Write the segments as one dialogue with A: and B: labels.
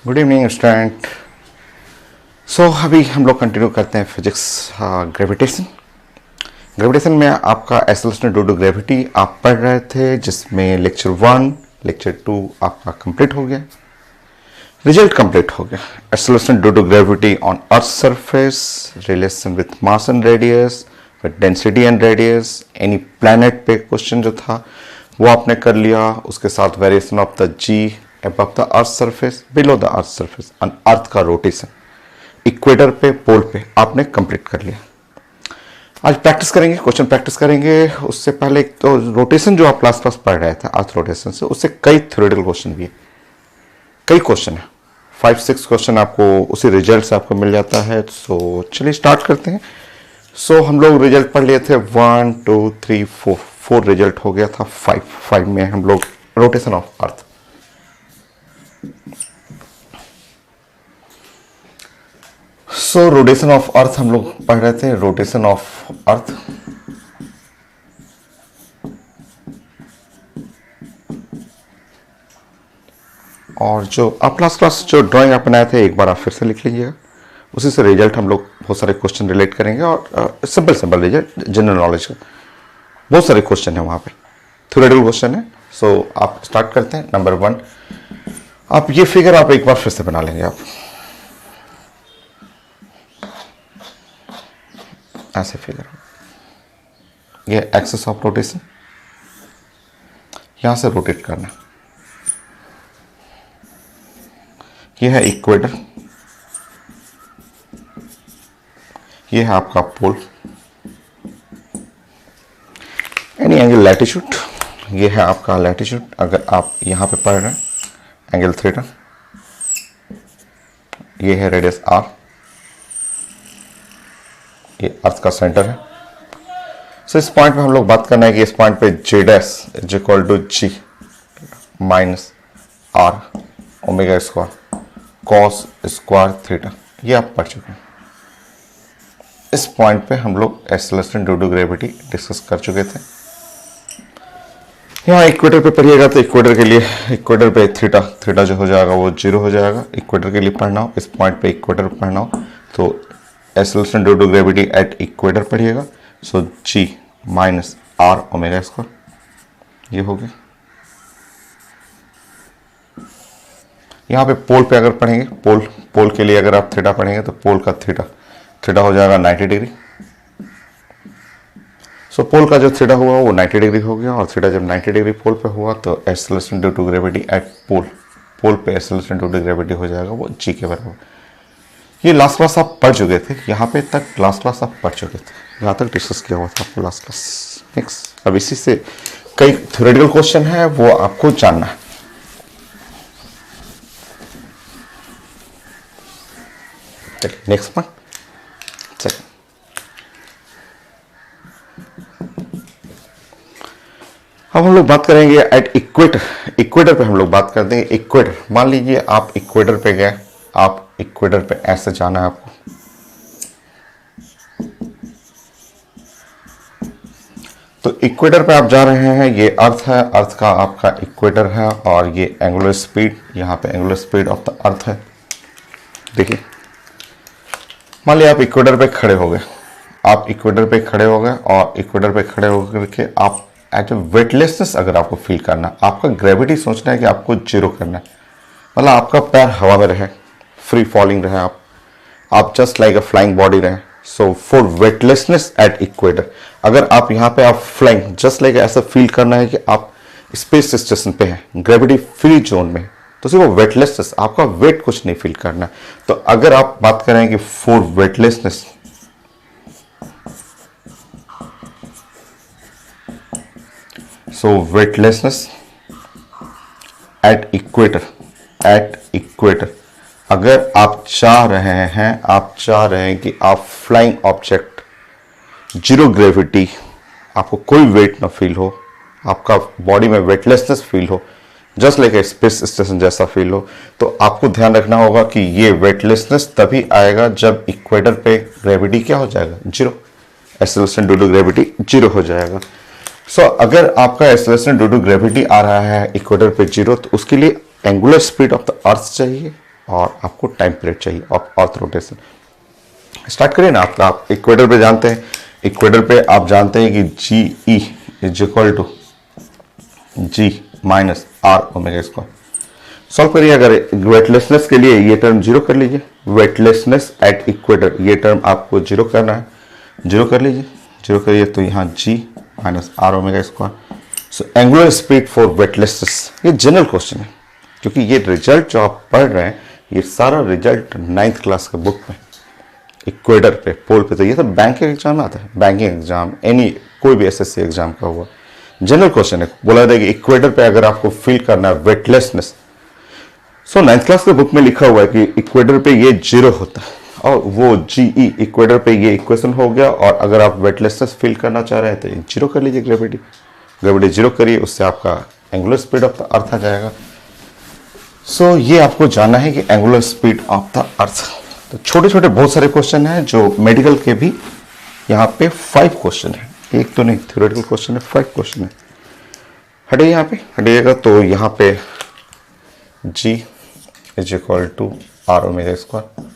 A: Good evening student. अभी हम लोग कंटिन्यू करते हैं फिजिक्स ग्रेविटेशन। ग्रेविटेशन में आपका एक्सेलरेशन ड्यू टू ग्रेविटी आप पढ़ रहे थे, जिसमें लेक्चर 1 लेक्चर 2 आपका कंप्लीट हो गया, रिजल्ट कंप्लीट हो गया। Acceleration due to gravity on earth surface, relation with mass and radius, with density and radius, any planet पे क्वेश्चन जो था वो आपने कर लिया। उसके साथ variation of the G above the earth surface, below the earth surface, on earth का रोटेशन इक्वेटर पे, पोल पे आपने कंप्लीट कर लिया। आज प्रैक्टिस करेंगे, क्वेश्चन प्रैक्टिस करेंगे। उससे पहले एक तो रोटेशन जो आप लास्ट क्लास पढ़ रहे थे अर्थ रोटेशन से, उससे कई थ्योरेटिकल क्वेश्चन भी है, कई क्वेश्चन है, 5-6 क्वेश्चन आपको उसी रिजल्ट से आपको मिल जाता है। चलिए स्टार्ट करते हैं। हम लोग रिजल्ट पढ़ लिए थे 1 2 3 4 रिजल्ट हो गया था। 5 में हम लोग rotation of earth. Rotation of earth हम लोग पढ़ रहे थे, रोटेशन ऑफ अर्थ। और जो आप लास्ट क्लास जो ड्राइंग आप बनाए थे एक बार आप फिर से लिख लीजिएगा, उसी से रिजल्ट हम लोग बहुत सारे क्वेश्चन रिलेट करेंगे और सिंपल रिजल्ट जनरल नॉलेज का बहुत सारे क्वेश्चन है वहां पे, थ्योरेटिकल क्वेश्चन है। आप स्टार्ट करते हैं। नंबर 1, आप ये फिगर आप एक बार फिर से बना लेंगे। आप ऐसे फिगर, ये एक्सिस ऑफ रोटेशन, यहां से रोटेट करना, ये है इक्वेटर, ये है आपका पोल, एनी एंगल लैटिट्यूड, ये है आपका लैटिट्यूड। अगर आप यहां पे पढ़ रहे हैं एंगल थीटा, ये है रेडियस आर, ये अर्थ का सेंटर है। इस पॉइंट पे हम लोग बात करना है कि इस पॉइंट पे j dash is equal to g minus are omega square cos square theta, ये आप पढ़ चुके हैं। इस पॉइंट पे हम लोग acceleration due to gravity discuss कर चुके थे। यहाँ इक्वेटर पे पढ़िएगा तो इक्वेटर के लिए, इक्वेटर पे थीटा जो हो जाएगा वो 0 हो जाएगा। इक्वेटर के लिए पढ़ना हो, इस पॉइंट पे इक्वेटर पढ़ना हो तो acceleration due to gravity at equator पढ़िएगा। G minus are omega square, ये हो गया। यहाँ पे पोल पे अगर पढ़ेंगे, पोल के लिए अगर आप थीटा पढ़ेंगे तो पोल का थीटा हो जाएगा 90 डिग्री। पोल का जो थीटा हुआ वो 90 डिग्री हो गया, और थीटा जब 90 डिग्री पोल पे हुआ तो acceleration due to gravity at pole पे एक्सेलरेशन ड्यू टू ग्रेविटी हो जाएगा वो जी के बराबर। ये लास्ट क्लास आप पढ़ चुके थे, यहाँ पे तक लास्ट क्लास आप पढ़ चुके थे, यहाँ तक डिस्कस किया हुआ था आपको लास्ट क्लास। नेक्स्ट, अब इसी से कई थ्योरेटिकल क्वेश्चन है वो आपको जानना है। चलिए नेक्स्ट पॉइंट। अब हम लोग बात करेंगे एट इक्वेटर पे हम लोग बात कर देंगे। इक्वेटर, मान लीजिए आप इक्वेटर पे गए, आप इक्वेटर पे ऐसे जाना है आपको, तो इक्वेटर पे आप जा रहे हैं, ये अर्थ है, अर्थ का आपका इक्वेटर है, और ये एंगुलर स्पीड, यहाँ पे एंगुलर स्पीड ऑफ द अर्थ है। देखिए मान लिया आप इक्वेटर पे खड़े हो गए, आप इक्वेटर पे खड़े हो गए, और इक्वेटर पे खड़े होकर के आप एट ए वेटलेसनेस अगर आपको फील करना, आपका ग्रेविटी सोचना है कि आपको 0 करना है, मतलब आपका पैर हवा में रहे, फ्री फॉलिंग रहे, आप just like a flying body रहे। फॉर वेटलेसनेस एट इक्वेटर, अगर आप यहाँ पे आप फ्लाइंग जस्ट लाइक ऐसा फील करना है कि आप स्पेस स्टेशन पे हैं, ग्रेविटी फ्री जोन में, तो सिर्फ वेटलेसनेस, आपका वेट कुछ नहीं फील करना है। तो अगर आप बात करें कि for weightlessness, weightlessness at equator, अगर आप चाह रहे हैं कि आप फ्लाइंग ऑब्जेक्ट, 0 ग्रेविटी, आपको कोई वेट ना फील हो, आपका बॉडी में वेटलेसनेस फील हो, just like a space station जैसा फील हो, तो आपको ध्यान रखना होगा कि ये वेटलेसनेस तभी आएगा जब इक्वेटर पे ग्रेविटी क्या हो जाएगा 0, एक्सेलरेशन ड्यू टू ग्रेविटी 0 हो जाएगा। अगर आपका एक्सेलरेशन ड्यू टू ग्रेविटी आ रहा है इक्वेटर पे 0, तो उसके लिए एंगुलर स्पीड ऑफ द अर्थ चाहिए, और आपको टाइम पीरियड चाहिए ऑफ अर्थ रोटेशन। स्टार्ट करिए ना। आप इक्वेटर पे जानते हैं, इक्वेटर पे आप जानते हैं कि g e is equal to g minus are omega square. Solve करिए। अगर वेटलेसनेस के लिए ये टर्म जीरो कर लीजिए, वेटलेसनेस एट इक्वेटर ये टर्म आपको जीरो करना है, जीरो कर लीजिए, जीरो करिए तो यहाँ g minus are omega square. So angular speed for weightlessness, ये जनरल क्वेश्चन है क्योंकि ये रिजल्ट जो आप पढ़ रहे हैं ये सारा रिजल्ट 9th क्लास के बुक में इक्वेटर पे पोल पे, तो ये तो बैंकिंग एग्जाम में आता है, बैंकिंग एग्जाम एनी कोई भी एसएससी एग्जाम का हुआ जनरल क्वेश्चन है। बोला था कि इक्वेटर पे अगर आपको फील करना है वेटलेसनेस, सो 9th क्लास के बुक में लिखा हुआ है कि इक्वेटर पे ये जीरो होता है और वो जीई इक्वेटर पे ये इक्वेशन हो गया। और अगर आप वेटलेसनेस फील करना चाह रहे हैं तो जीरो कर लीजिए, ग्रेविटी ग्रेविटी जीरो करिए, उससे आपका angular speed of the earth आ जाएगा। सो ये आपको जानना है कि angular speed of the earth. तो छोटे छोटे बहुत सारे क्वेश्चन हैं जो मेडिकल के भी, यहाँ पे 5 क्वेश्चन है, एक तो नहीं, थ्योरेटिकल क्वेश्चन है 5 क्वेश्चन है। हटिए, यहाँ पे हटिएगा तो यहाँ पे g is equal to r omega square,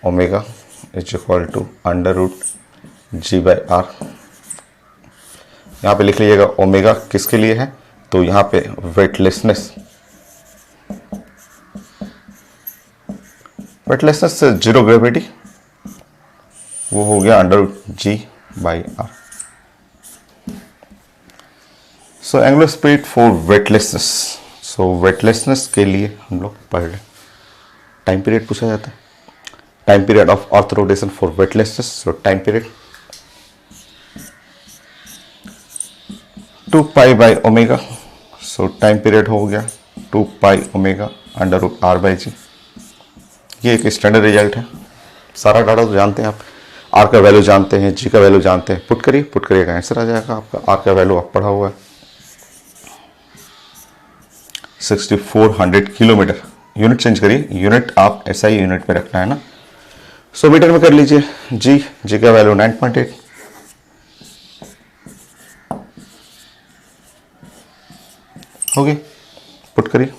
A: omega is equal to under root ji by r. यहाँ पे लिख लीजिएगा ओमेगा किसके लिए है, तो यहाँ पे वेटलेसनेस, वेटलेसनेस से जीरो ग्रेविटी वो हो गया under root ji by R. So angular speed for weightlessness, so weightlessness के लिए हम लोग पढ़ रहे, टाइम पीरियड पूछा जाता है, time period of earth rotation for weightlessness. So time period 2 pi by omega, so time period हो गया 2 pi omega under root r by g. ये एक स्टैंडर्ड रिजल्ट है, सारा डाटा तो जानते हैं आप, आर का वैल्यू जानते हैं, जी का वैल्यू जानते हैं, पुट करिएगा आंसर आ जाएगा आपका। आर का वैल्यू आप पढ़ा हुआ है 6400 किलोमीटर। यूनिट चेंज करिए, यूनिट आप एसआई यूनिट में रखना है ना। सो मीटर में कर लीजिए, जी का वैल्यू 9.8, हो गई, पुट करिए।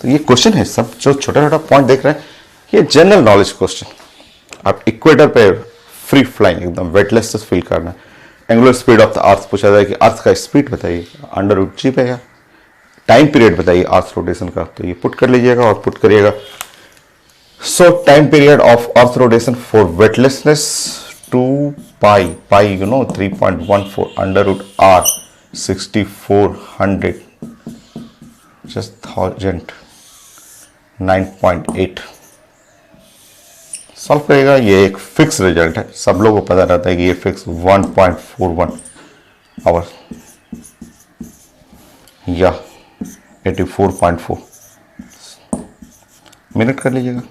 A: तो ये क्वेश्चन है, सब जो छोटा छोटा पॉइंट देख रहे हैं ये जनरल नॉलेज क्वेश्चन। आप इक्वेटर पे फ्री फ्लाइंग एकदम वेटलेस फील करना है, एंगुलर स्पीड ऑफ द अर्थ पूछा जाए कि अर्थ का स्पीड बताइए, अंडर रूट जी पे है, टाइम पीरियड बताइए अर्थ रोटेशन का, तो ये पुट कर लीजिएगा और पुट करिएगा। So time period of earth rotation for weightlessness 2 pi, pi you know 3.14 under root R 6400 just 9.8। Solve करेगा, ये एक फिक्स रिजल्ट है, सब लोगों को पता रहता है कि ये फिक्स 1.41 आवर या 84.4 मिनट कर लीजिएगा,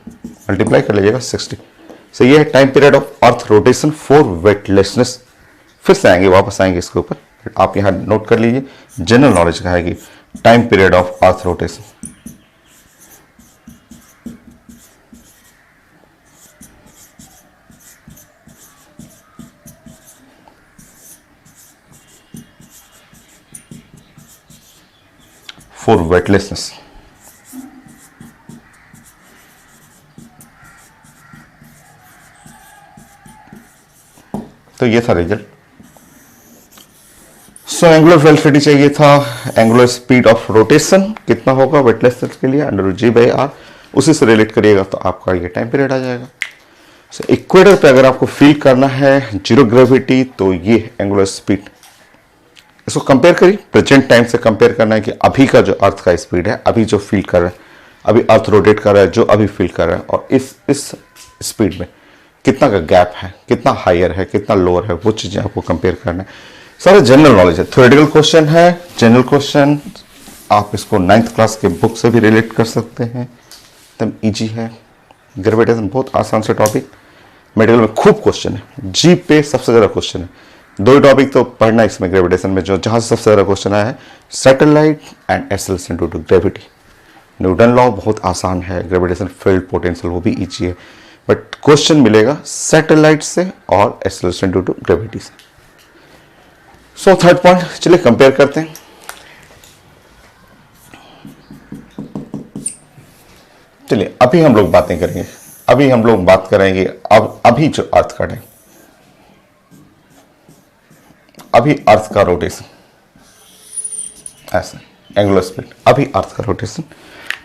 A: मल्टीप्लाई कर लीजिएगा 60। सो ये है time period of earth rotation for weightlessness. फिर से आएंगे, वापस आएंगे इसके ऊपर, आप यहां नोट कर लीजिए, जनरल नॉलेज का है कि time period of earth rotation, for weightlessness. तो ये था रिजल्ट। सो एंगुलर वेलोसिटी चाहिए था, एंगुलर स्पीड ऑफ रोटेशन कितना होगा वेटलेसनेस के लिए, अंडर जी बाई आर, उसी से रिलेट करिएगा तो आपका ये टाइम पीरियड आ जाएगा। सो इक्वेटर पे अगर आपको फील करना है जीरो ग्रेविटी तो ये एंगुलर स्पीड, इसको कंपेयर करिए, प्रेजेंट टाइम से कंपेयर करना है कि अभी का जो अर्थ का स्पीड है, अभी जो फील कर रहा है, अभी अर्थ रोटेट कर रहा है, जो अभी फील कर रहा है, और इस स्पीड में कितना का गैप है, कितना हायर है, कितना लोअर है, वो चीजें आपको कंपेयर करना है। सारे जनरल नॉलेज है, थ्योरेटिकल क्वेश्चन है, जनरल क्वेश्चन, आप इसको 9th क्लास के बुक से भी रिलेट कर सकते हैं, एकदम इजी है। ग्रेविटेशन बहुत आसान से टॉपिक, मेडिकल में खूब क्वेश्चन है, जी पे सबसे ज्यादा क्वेश्चन है, 2 टॉपिक तो पढ़ना है इसमें ग्रेविटेशन में, जो जहां से सबसे ज्यादा क्वेश्चन आया है satellite and acceleration due to gravity. Newton law बहुत आसान है, ग्रेविटेशन फील्ड पोटेंशियल वो भी इजी है, बट क्वेश्चन मिलेगा सैटेलाइट से और एक्सेलरेशन ड्यू टू ग्रेविटी से। सो थर्ड पॉइंट, चलिए कंपेयर करते हैं। चलिए अभी हम लोग बातें करेंगे, अभी हम लोग बात करेंगे अब अभी जो अर्थ का टाइम, अभी अर्थ का रोटेशन, ऐसा एंगुलर स्पीड, अभी अर्थ का रोटेशन।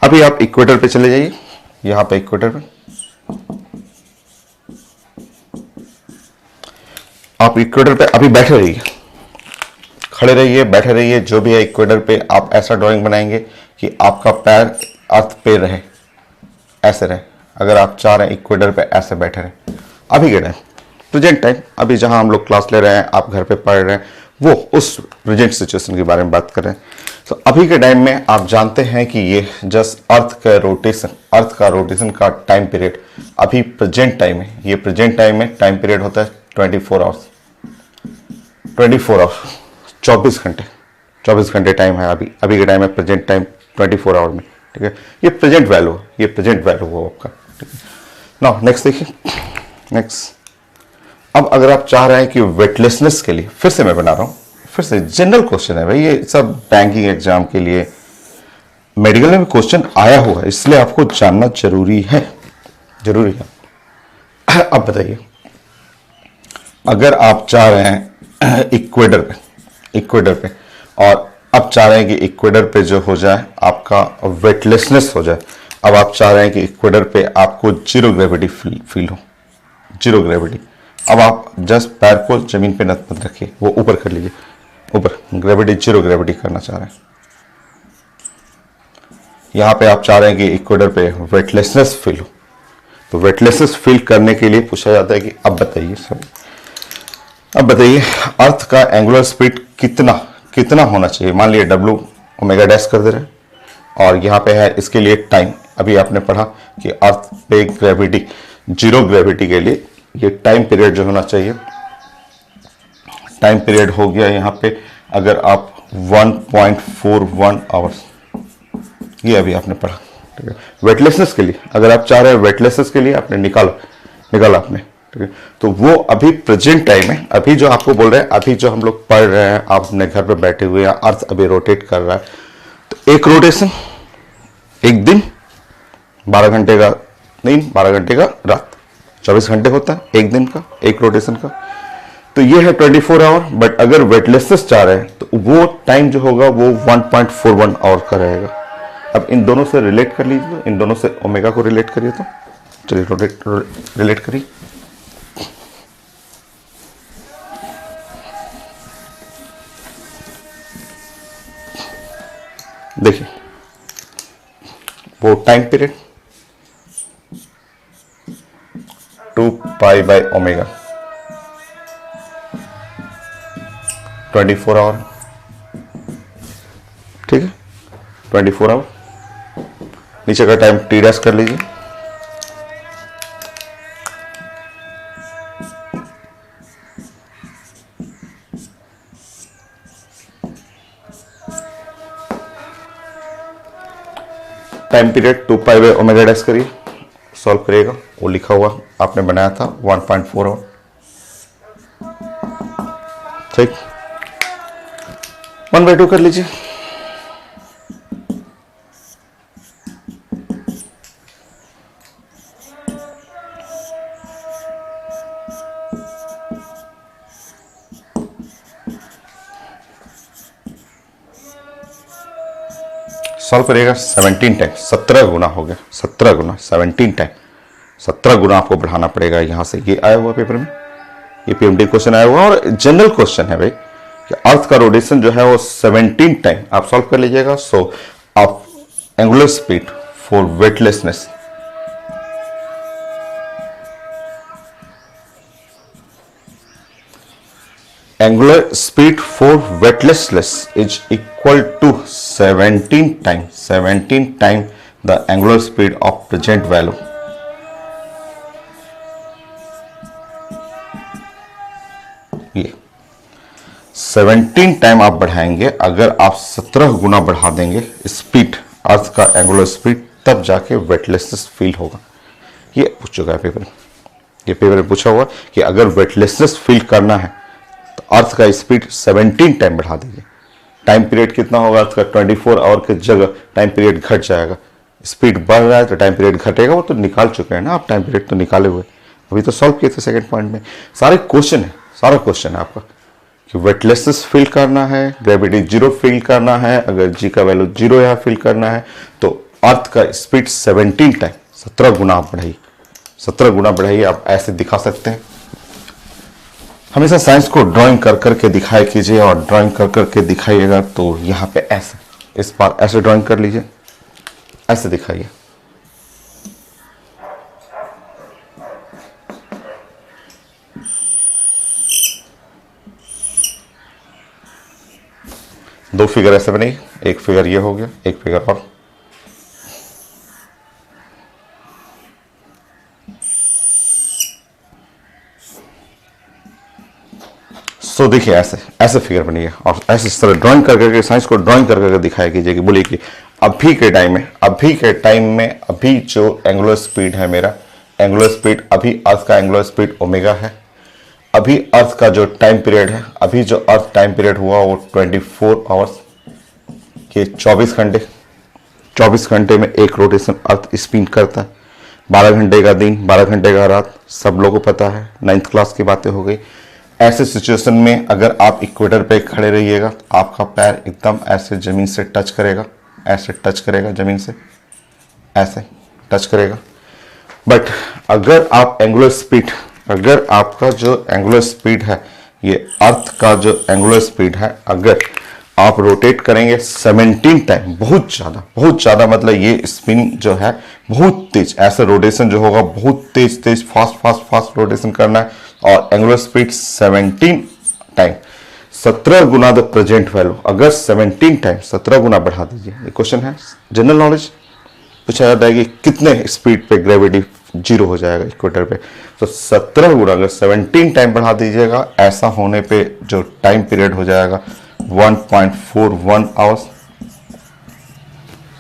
A: अभी आप इक्वेटर पे चले जाइए, यहां पे इक्वेटर पे आप इक्वेटर पे अभी बैठे रहिए, खड़े रहिए, बैठे रहिए, जो भी है इक्वेटर पे आप ऐसा ड्राइंग बनाएंगे कि आपका पैर अर्थ पे रहे, ऐसे रहे। अगर आप चाह रहे हैं इक्वेटर पे ऐसे बैठे रहे, अभी के टाइम, प्रेजेंट टाइम, अभी जहां हम लोग क्लास ले रहे हैं, आप घर पे पढ़ रहे हैं, वो उस प्रेजेंट सिचुएशन के बारे में बात कर रहे हैं। तो अभी के टाइम में आप जानते हैं कि ये जस्ट अर्थ का रोटेशन, अर्थ का रोटेशन का टाइम पीरियड अभी प्रेजेंट टाइम है, ये प्रेजेंट टाइम में टाइम पीरियड होता है 24 आवर्स, 24 आवर्स, 24 घंटे टाइम है अभी, अभी के टाइम में प्रेजेंट टाइम 24 आवर में, ठीक है। ये प्रेजेंट वैल्यू, ये प्रेजेंट वैल्यू हुआ आपका, ठीक है। नाउ नेक्स्ट देखिए, नेक्स्ट अब अगर आप चाह रहे हैं कि वेटलेसनेस के लिए, फिर से मैं बना रहा हूं, फिर से जनरल क्वेश्चन है भाई, ये सब बैंकिंग एग्जाम के लिए, मेडिकल में भी क्वेश्चन आया हुआ है, इसलिए आपको जानना जरूरी है, जरूरी है। अब बताइए, अगर आप चाह रहे हैं इक्वेटर पे और अब चाह रहे हैं कि इक्वेटर पे जो हो जाए आपका वेटलेसनेस हो जाए, अब आप चाह रहे हैं कि इक्वेटर पे आपको जीरो ग्रेविटी फील हो, जीरो ग्रेविटी। अब आप जस्ट पैर को जमीन पे मत रखिए, वो ऊपर कर लीजिए, ऊपर ग्रेविटी, जीरो ग्रेविटी करना चाह रहे हैं। यहां पे आप चाह रहे हैं कि इक्वेटर पे वेटलेसनेस फील हो, तो वेटलेसनेस फील करने के लिए पूछा जाता है कि अब बताइए अर्थ का एंगुलर स्पीड कितना होना चाहिए। मान लिया W ओमेगा डैश कर दे रहे हैं और यहाँ पे है इसके लिए टाइम, अभी आपने पढ़ा कि अर्थ पे ग्रेविटी, जीरो ग्रेविटी के लिए ये टाइम पीरियड जो होना चाहिए, टाइम पीरियड हो गया यहाँ पे अगर आप 1.41 आवर्स, ये अभी आपने पढ़ा, ठीक है। वेटलेसनेस के लिए अगर आप चाह रहे हैं, वेटलेसनेस के लिए आपने निकाला आपने, ठीक है। तो वो अभी प्रेजेंट टाइम है, अभी जो आपको बोल रहे हैं, अभी जो हम लोग पढ़ रहे हैं, आप अपने घर पे बैठे हुए हैं, अर्थ अभी रोटेट कर रहा है, तो एक रोटेशन, एक दिन 12 घंटे का दिन, 12 घंटे का रात, 24 घंटे होता है एक दिन का, एक रोटेशन का। तो ये है 24 आवर, बट अगर वेटलेसनेस चाह रहे हैं तो वो टाइम जो होगा वो 1.41 आवर का रहेगा। अब इन दोनों से रिलेट कर लीजिए, इन दोनों से ओमेगा को रिलेट करिए, तो चलिए रिलेट करिए। देखिए वो time period 2 pi by omega, 24 hour, ठीक है, 24 आवर। नीचे का टाइम टी डैश कर लीजिए, time period 2 pi by omega dash करिए, सॉल्व करिएगा, वो लिखा हुआ आपने बनाया था 1.4 आवर, ठीक। 1/2 कर लीजिए, सॉल्व करिएगा 17 टाइम, 17 गुना हो गया, 17 गुना 17 टाइम, 17 गुना आपको बढ़ाना पड़ेगा यहां से। ये आया हुआ पेपर में, ये पीएमटी क्वेश्चन आया हुआ और जनरल क्वेश्चन है भाई कि अर्थ का रोटेशन जो है वो 17 टाइम आप सॉल्व कर लीजिएगा। सो आप angular speed for weightlessness, angular speed for weightlessness is equal to 17 times the angular speed of present value. ये 17 टाइम आप बढ़ाएंगे, अगर आप 17 गुना बढ़ा देंगे स्पीड, अर्थ का एंगुलर स्पीड, तब जाके वेटलेसनेस फील होगा। ये पूछ चुका है पेपर, ये पेपर में पूछा हुआ कि अगर वेटलेसनेस फील करना है तो अर्थ का स्पीड 17 टाइम बढ़ा दीजिए। टाइम पीरियड कितना होगा अर्थ का? 24 आवर की जगह टाइम पीरियड घट जाएगा। स्पीड बढ़ रहा है तो टाइम पीरियड घटेगा। वो तो निकाल चुके हैं ना आप, टाइम पीरियड तो निकाले हुए, अभी तो सॉल्व किए थे सेकंड पॉइंट में। सारे क्वेश्चन है, सारा क्वेश्चन है आपका कि वेटलेसनेस फील करना है, ग्रेविटी जीरो फील करना है, अगर जी का वैल्यू जीरो यहाँ फील करना है तो अर्थ का स्पीड 17 टाइम 17 गुना बढ़ाइए, 17 गुना बढ़ाइए। आप ऐसे दिखा सकते हैं। हमेशा साइंस को ड्राइंग कर करके दिखाया कीजिए, और ड्राइंग कर करके दिखाइएगा तो यहाँ पे ऐसे, इस बार ऐसे ड्राइंग कर लीजिए, ऐसे दिखाइए। दो फिगर ऐसे बनेगी, एक फिगर ये हो गया, एक फिगर और। सो देखिए ऐसे ऐसे फिगर बनी है, और ऐसे इस तरह ड्राइंग कर करके, साइंस को ड्राइंग कर करके दिखाया कीजिए कि बोलिए कि अभी के टाइम में अभी जो एंगुलर स्पीड है मेरा, एंगुलर स्पीड अभी अर्थ का एंगुलर स्पीड ओमेगा है। अभी अर्थ का जो टाइम पीरियड है, अभी जो अर्थ टाइम पीरियड हुआ वो 24 आवर्स के 24 घंटे, 24 घंटे में एक रोटेशन अर्थ स्पिन करता है। 12 घंटे का दिन, 12 घंटे का रात, सब लोगों को पता है, 9th क्लास की बातें हो गई। ऐसे सिचुएशन में अगर आप इक्वेटर पे खड़े रहिएगा तो आपका पैर एकदम ऐसे जमीन से टच करेगा, ऐसे टच करेगा जमीन से, ऐसे टच करेगा। बट अगर आप एंगुलर स्पीड, अगर आपका जो एंगुलर स्पीड है, ये अर्थ का जो एंगुलर स्पीड है, अगर आप रोटेट करेंगे 17 टाइम, बहुत ज़्यादा, मतलब ये स्पिन जो है बहुत तेज, ऐसा रोटेशन जो होगा बहुत तेज फास्ट रोटेशन करना है, और angular speed 17 time 17 Guna the present value. अगर 17 टाइम 17 गुना बढ़ा दीजिए, ये क्वेश्चन है जनरल नॉलेज, पूछा जाता है कि कितने स्पीड पे ग्रेविटी जीरो हो जाएगा इक्वेटर पे। तो 17 गुना अगर 17 टाइम बढ़ा दीजिएगा, ऐसा होने पे जो टाइम पीरियड हो जाएगा 1.41 आवर्स,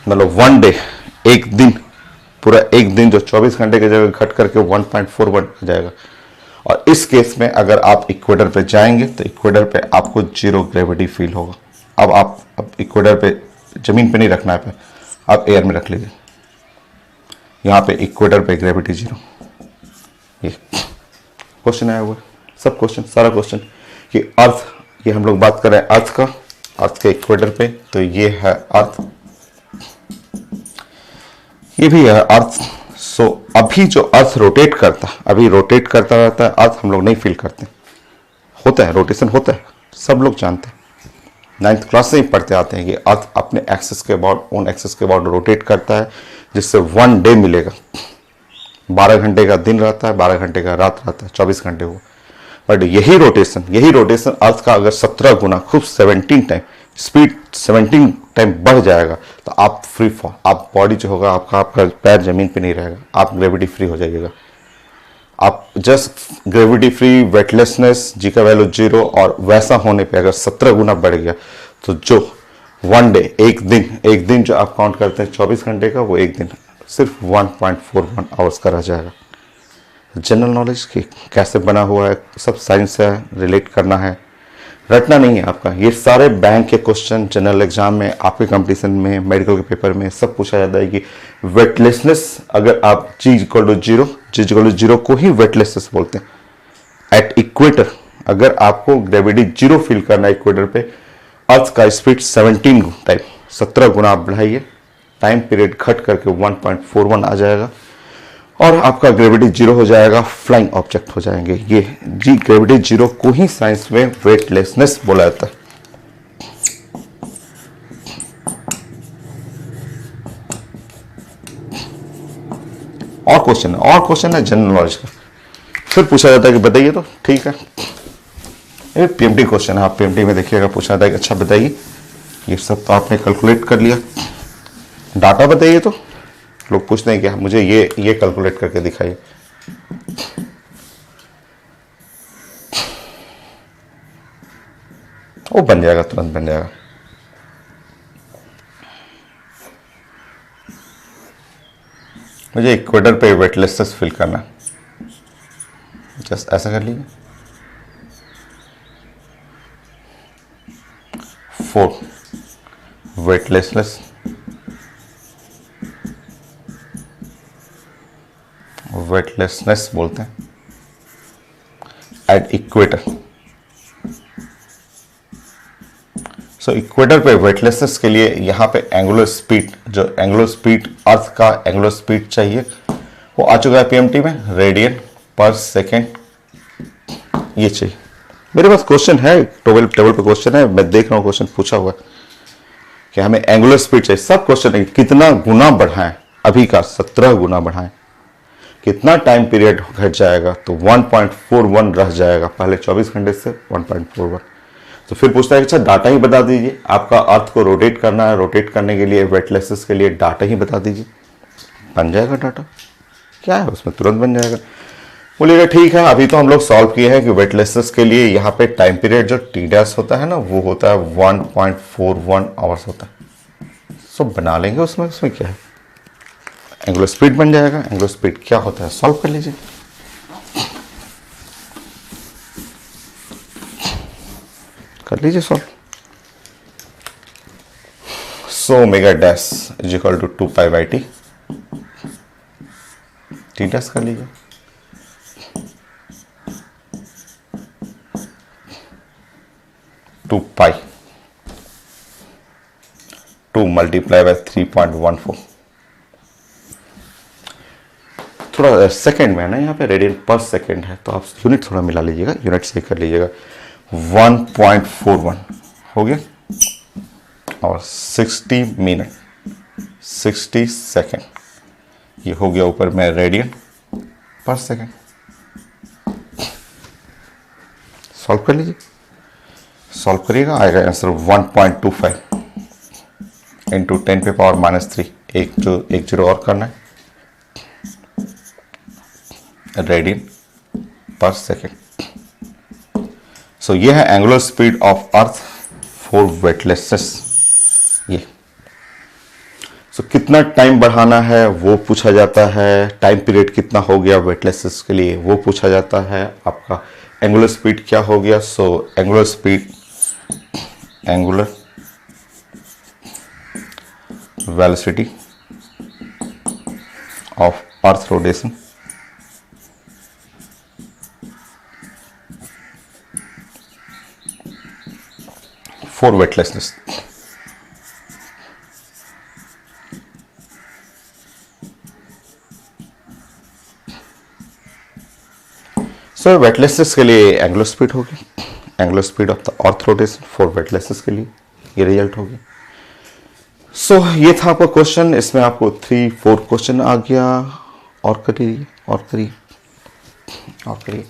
A: मतलब 1 डे, एक दिन, पूरा एक दिन जो 24 घंटे की जगह घट करके 1.41 हो जाएगा। और इस केस में अगर आप इक्वेटर पे जाएंगे तो इक्वेटर पे आपको जीरो ग्रेविटी फील होगा। अब इक्वेटर पे जमीन पे नहीं रखना है, आप एयर में रख लीजिए, यहाँ पे इक्वेटर पे ग्रेविटी जीरो। ये क्वेश्चन आया हुआ, सब क्वेश्चन, सारा क्वेश्चन कि अर्थ, ये हम लोग बात कर रहे हैं अर्थ का, अर्थ के इक्वेटर पे, तो ये है अर्थ, ये भी है अर्थ। सो अभी जो अर्थ रोटेट करता है, अभी रोटेट करता रहता है अर्थ, हम लोग नहीं फील करते, होता है रोटेशन, होता है, सब लोग जानते हैं, 9th क्लास से ही पढ़ते आते हैं कि अर्थ अपने एक्सिस के अबाउट, ओन एक्सिस के अबाउट रोटेट करता है, जिससे 1 डे मिलेगा। 12 घंटे का दिन रहता है, 12 घंटे का रात रहता है, 24 घंटे हुआ। बट यही रोटेशन अर्थ का अगर 17 गुना, खूब 17 टाइम स्पीड, 17 टाइम बढ़ जाएगा तो आप फ्री फॉल, आप बॉडी जो होगा आपका पैर जमीन पे नहीं रहेगा, आप ग्रेविटी फ्री हो जाइएगा। आप जस्ट ग्रेविटी फ्री, वेटलेसनेस, जी का वैल्यू जीरो, और वैसा होने पे अगर 17 गुना बढ़ गया तो जो 1 डे, एक दिन जो आप काउंट करते हैं 24 घंटे का, वो एक दिन सिर्फ 1.41 आवर्स का रह जाएगा। जनरल नॉलेज की कैसे बना हुआ है, सब साइंस से रिलेट करना है, रटना नहीं है आपका। ये सारे बैंक के क्वेश्चन जनरल एग्जाम में, आपके कंपटीशन में, मेडिकल के पेपर में सब पूछा जाता है कि वेटलेसनेस, अगर आप जी इक्वल टू जीरो को ही वेटलेसनेस बोलते हैं। एट इक्वेटर अगर आपको ग्रेविटी जीरो फील करना है इक्वेटर पे, अर्थ का स्पीड 17 टाइम 17 गुना आप बढ़ाइए, टाइम पीरियड घट करके 1.41 आ जाएगा, और आपका ग्रेविटी जीरो हो जाएगा, फ्लाइंग ऑब्जेक्ट हो जाएंगे। ये जी ग्रेविटी जीरो को ही साइंस में वेटलेसनेस बोला जाता है। और क्वेश्चन है जनरल नॉलेज का, फिर पूछा जाता है कि बताइए, तो ठीक है, ये पीएमटी क्वेश्चन है, आप पीएमटी में देखिएगा, पूछा जाता है कि अच्छा बताइए, ये सब तो आपने कैलकुलेट कर लिया, डाटा बताइए। तो लोग पूछते हैं कि मुझे ये कैलकुलेट करके दिखाइए। वो बन जाएगा, तुरंत बन जाएगा। मुझे इक्वेटर पे वेटलेसनेस फील करना, जस्ट ऐसा कर लीजिए, 4 वेटलेसनेस बोलते हैं एट इक्वेटर। सो इक्वेटर पे वेटलेसनेस के लिए यहाँ पे एंगुलर स्पीड, जो एंगुलर स्पीड अर्थ का एंगुलर स्पीड चाहिए वो आ चुका है पीएमटी में, रेडियन पर सेकेंड ये चाहिए। मेरे पास क्वेश्चन है, टेबल पे क्वेश्चन है, मैं देख रहा हूँ क्वेश्चन पूछा हुआ है कि हमें एंगुलर स्पीड चाहिए। सब क्वेश्चन है कितना गुना बढ़ाएं, अभी का 17 गुना बढ़ाएं, कितना टाइम पीरियड घट जाएगा, तो 1.41 रह जाएगा, पहले 24 घंटे से 1.41। तो फिर पूछता है कि अच्छा डाटा ही बता दीजिए, आपका अर्थ को रोटेट करना है, रोटेट करने के लिए वेटलेसेस के लिए डाटा ही बता दीजिए। बन जाएगा डाटा, क्या है उसमें, तुरंत बन जाएगा। बोलिएगा ठीक है, अभी तो हम लोग सॉल्व किए हैं कि वेटलेसेस के लिए यहाँ पे टाइम पीरियड जो टी डैश होता है ना वो होता है 1.41 आवर्स होता है। सो बना लेंगे उसमें क्या है, एंगुलर स्पीड बन जाएगा। एंगुलर स्पीड क्या होता है सॉल्व कर लीजिए। कर लीजिए solve. So omega dash is equal to 2 pi T, T dash कर लीजिए। Two pi 2 multiply by 3.14। थोड़ा सेकंड में है ना, यहाँ पे रेडियन पर सेकंड है तो आप यूनिट थोड़ा मिला लीजिएगा, यूनिट से कर लीजिएगा। 1.41 हो गया और 60 मिनट 60 सेकेंड, ये हो गया ऊपर में रेडियन पर सेकेंड। सॉल्व कर लीजिए, सॉल्व करिएगा, आएगा आंसर 1.25 इंटू 10 पे पावर -3, एक जीरो और करना है, रेडियन पर सेकेंड। सो ये है angular speed of earth for weightlessness. ये सो कितना टाइम बढ़ाना है वो पूछा जाता है, टाइम पीरियड कितना हो गया वेटलेसनेस के लिए वो पूछा जाता है, आपका एंगुलर स्पीड क्या हो गया। So angular speed, angular velocity of earth rotation for weightlessness। So weightlessness के लिए एंगुलर स्पीड होगी, angular speed of the earth rotation for weightlessness के लिए ये रिजल्ट होगी। सो ये था आपका क्वेश्चन, इसमें आपको 3-4 क्वेश्चन आ गया। और करिए और करिए और करिए।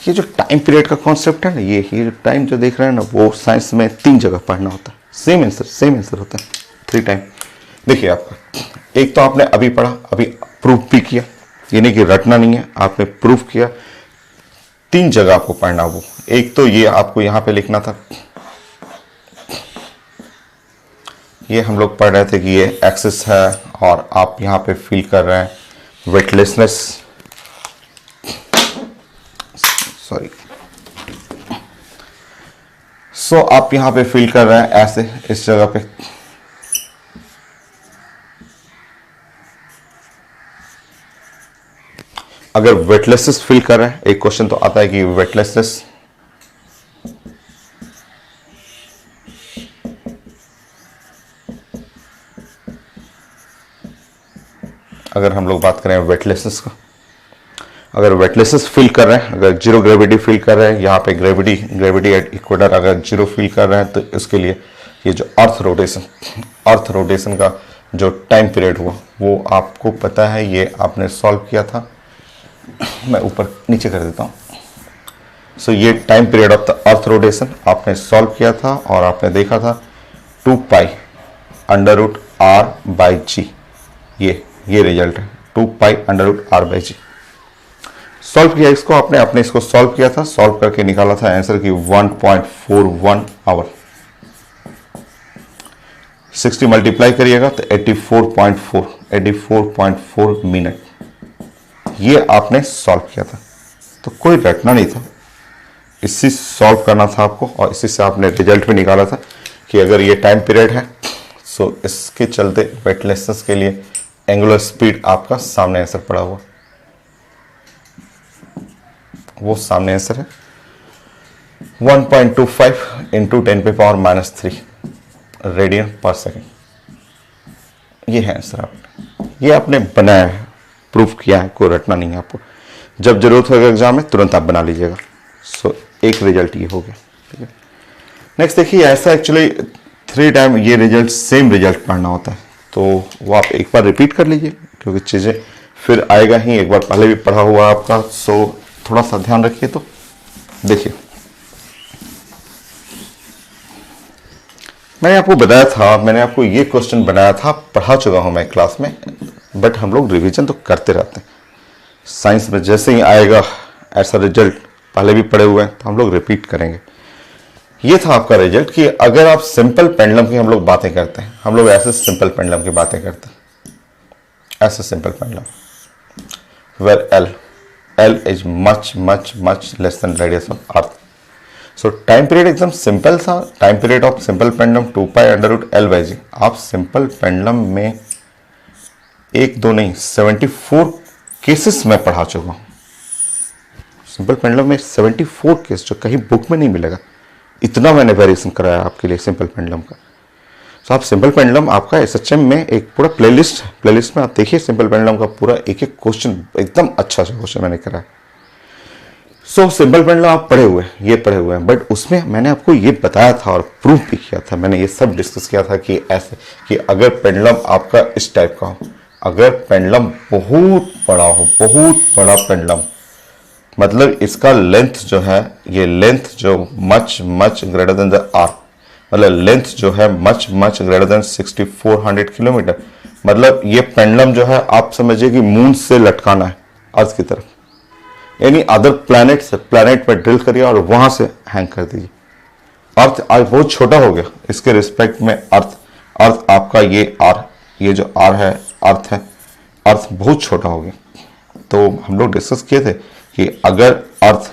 A: ये जो टाइम पीरियड का कॉन्सेप्ट है ना, ये जो टाइम जो देख रहे हैं ना, वो साइंस में 3 जगह पढ़ना होता है। सेम आंसर होता है 3 टाइम। देखिए आपका एक तो आपने अभी पढ़ा, अभी प्रूफ भी किया, ये नहीं कि रटना नहीं है, आपने प्रूफ किया। 3 जगह आपको पढ़ना, वो एक तो ये आपको यहां पे लिखना था, ये हम लोग पढ़ रहे थे कि ये एक्सिस है और आप यहां पे फील कर रहे हैं वेटलेसनेस, सॉरी। सो आप यहां पे फील कर रहे हैं ऐसे इस जगह पे, अगर वेटलेसनेस फील कर रहे हैं, एक क्वेश्चन तो आता है कि वेटलेसनेस अगर हम लोग बात करें वेटलेसनेस का, अगर वेटलेसनेस फील कर रहे हैं, अगर जीरो ग्रेविटी फील कर रहे हैं, यहाँ पे ग्रेविटी एट इक्वेटर अगर जीरो फील कर रहे हैं, तो इसके लिए ये जो अर्थ रोटेशन का जो टाइम पीरियड हुआ वो आपको पता है, ये आपने सॉल्व किया था। मैं ऊपर नीचे कर देता हूँ। सो ये time period of the earth rotation आपने सॉल्व किया था और आपने देखा था 2 पाई √r/g, ये रिजल्ट है 2 पाई √r/g। सॉल्व किया इसको आपने, अपने इसको सॉल्व किया था, सॉल्व करके निकाला था आंसर की 1.41 आवर। 60 मल्टीप्लाई करिएगा तो 84.4 मिनट ये आपने सॉल्व किया था, तो कोई रटना नहीं था, इसी सॉल्व करना था आपको, और इसी से आपने रिजल्ट भी निकाला था कि अगर ये टाइम पीरियड है सो इसके चलते वेटलेसनेस के लिए एंगुलर स्पीड आपका सामने आंसर पड़ा हुआ, वो सामने आंसर है 1.25 इंटू 10⁻³ रेडियन पर सेकेंड। ये है आंसर, आपने ये आपने बनाया है, प्रूफ किया है, कोई रटना नहीं है आपको। जब जरूरत होगा एग्जाम में तुरंत आप बना लीजिएगा। सो एक रिजल्ट ये हो गया, ठीक है। नेक्स्ट देखिए, ऐसा एक्चुअली 3 टाइम ये रिजल्ट सेम रिजल्ट पढ़ना होता है, तो वो आप एक बार रिपीट कर लीजिए, क्योंकि चीज़ें फिर आएगा ही, एक बार पहले भी पढ़ा हुआ आपका। सो थोड़ा सा ध्यान रखिए। तो देखिए, मैंने आपको बताया था, मैंने आपको ये क्वेश्चन बनाया था, पढ़ा चुका हूं मैं क्लास में, बट हम लोग रिवीजन तो करते रहते हैं। साइंस में जैसे ही आएगा ऐसा रिजल्ट, पहले भी पढ़े हुए हैं, तो हम लोग रिपीट करेंगे। ये था आपका रिजल्ट कि अगर आप सिंपल पेंडुलम की हम लोग बातें करते हैं, हम लोग ऐसे सिंपल पेंडुलम की बातें करते हैं, ऐसे simple pendulum where L is much much much less than radius of earth. So time period एकदम सिंपल था। Time period of simple pendulum 2π√L/g। आप सिंपल पेंडुलम में 1 2 नहीं 74 केसेस में पढ़ा चुका हूं। सिंपल पेंडुलम में 74 केस, जो कहीं बुक में नहीं मिलेगा, इतना मैंने वेरिएशन कराया आपके लिए सिंपल पेंडुलम का। तो आप सिंपल पेंडुलम आपका SHM में एक पूरा प्लेलिस्ट है, प्लेलिस्ट में आप देखिए सिंपल पेंडुलम का पूरा एक एक क्वेश्चन, एकदम अच्छा सा क्वेश्चन मैंने कराया। सो सिंपल पेंडुलम आप पढ़े हुए हैं, ये पढ़े हुए हैं, बट उसमें मैंने आपको ये बताया था और प्रूफ भी किया था, मैंने ये सब डिस्कस किया था कि ऐसे कि अगर पेंडुलम आपका इस टाइप का हो, अगर पेंडुलम बहुत बड़ा हो, बहुत बड़ा पेंडुलम, मतलब इसका लेंथ जो है, ये लेंथ जो much much greater than the R, मतलब लेंथ जो है much much greater than 6400 kilometre, मतलब ये पेंडुलम जो है आप समझिए कि मून से लटकाना है अर्थ की तरफ, यानी अदर प्लैनेट पर ड्रिल करिए और वहां से हैंग कर दीजिए। अर्थ आज बहुत छोटा हो गया इसके रिस्पेक्ट में, अर्थ आपका ये जो आर है, अर्थ है, अर्थ बहुत छोटा हो गया। तो हम लोग डिस्कस किए थे कि अगर अर्थ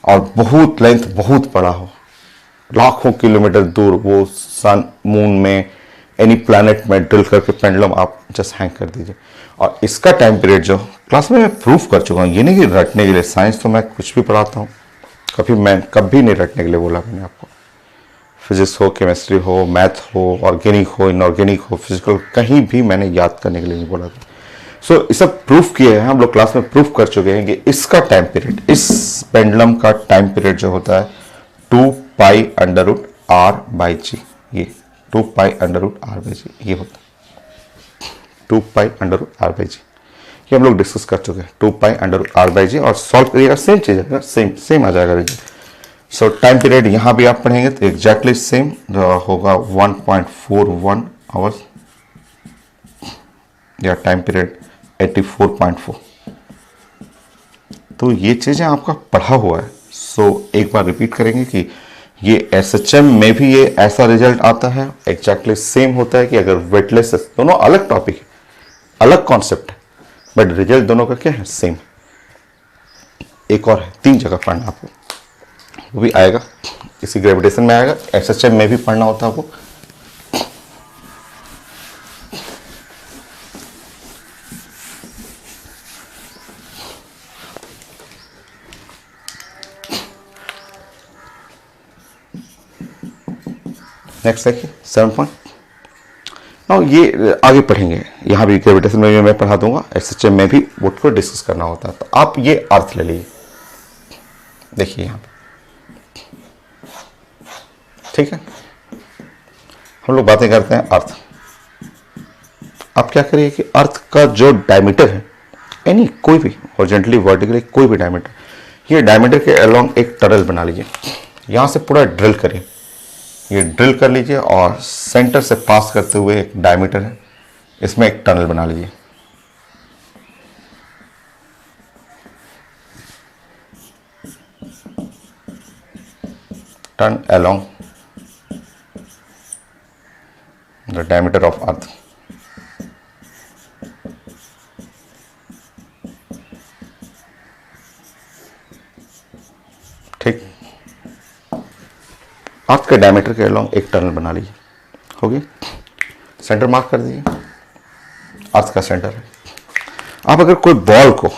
A: और बहुत लेंथ बहुत बड़ा हो, लाखों किलोमीटर दूर, वो सन, मून में, एनी प्लैनेट में ड्रिल करके पेंडुलम आप जस्ट हैंग कर दीजिए। और इसका टाइम पीरियड जो क्लास में मैं प्रूफ कर चुका हूँ, ये नहीं कि रटने के लिए, साइंस तो मैं कुछ भी पढ़ाता हूँ, कभी नहीं रटने के लिए बोला मैंने आपको। फिजिक्स हो, केमिस्ट्री हो, मैथ हो, ऑर्गेनिक हो, इनऑर्गेनिक हो, फिजिकल, कहीं भी मैंने याद करने के लिए नहीं बोला था। सो ये सब प्रूफ किए हैं हम लोग, क्लास में प्रूफ कर चुके हैं कि इसका टाइम पीरियड, इस पेंडुलम का टाइम पीरियड जो होता है 2π√R/g, ये 2π√R/g ये होता है, 2π√R/g, ये हम लोग डिस्कस कर चुके हैं, 2π√R/g। और सॉल्व करिएगा, सेम चीज है, सेम आ जाएगा रिजल्ट। सो टाइम पीरियड यहाँ भी आप पढ़ेंगे तो एग्जैक्टली सेम होगा 1.41 आवर्स, या टाइम पीरियड 84.4। तो ये चीजें आपका पढ़ा हुआ है। सो एक बार रिपीट करेंगे कि ये SHM में भी ये ऐसा रिजल्ट आता है, एग्जैक्टली सेम होता है कि अगर वेटलेस, दोनों अलग टॉपिक है, अलग कॉन्सेप्ट है, बट रिजल्ट दोनों का क्या है, सेम। एक और है, 3 जगह पढ़ना आपको, वो भी आएगा, इसी ग्रेविटेशन में आएगा, SHM में भी पढ़ना होता है वो। नेक्स्ट देखिए 7 पॉइंट। नाउ ये आगे पढ़ेंगे, यहाँ भी ग्रेविटेशन में भी मैं पढ़ा दूंगा, SHM में भी वो को डिस्कस करना होता है। तो आप ये अर्थ ले लीजिए, देखिए यहाँ पे, ठीक है, हम लोग बातें करते हैं अर्थ। आप क्या करिए कि अर्थ का जो डायमीटर है, यानी कोई भी हॉरिजॉन्टली, वर्टिकली कोई भी डायमीटर, ये डायमीटर के अलोंग एक टनल बना लीजिए, यहाँ से पूरा ड्रिल करिए, ये ड्रिल कर लीजिए और सेंटर से पास करते हुए एक डायमीटर है, इसमें एक टनल बना लीजिए। Turn along the diameter of earth. Earth के डायमीटर के अलोंग एक टनल बना लीजिए, हो गई। सेंटर मार्क कर दीजिए, अर्थ का सेंटर है। आप अगर कोई बॉल को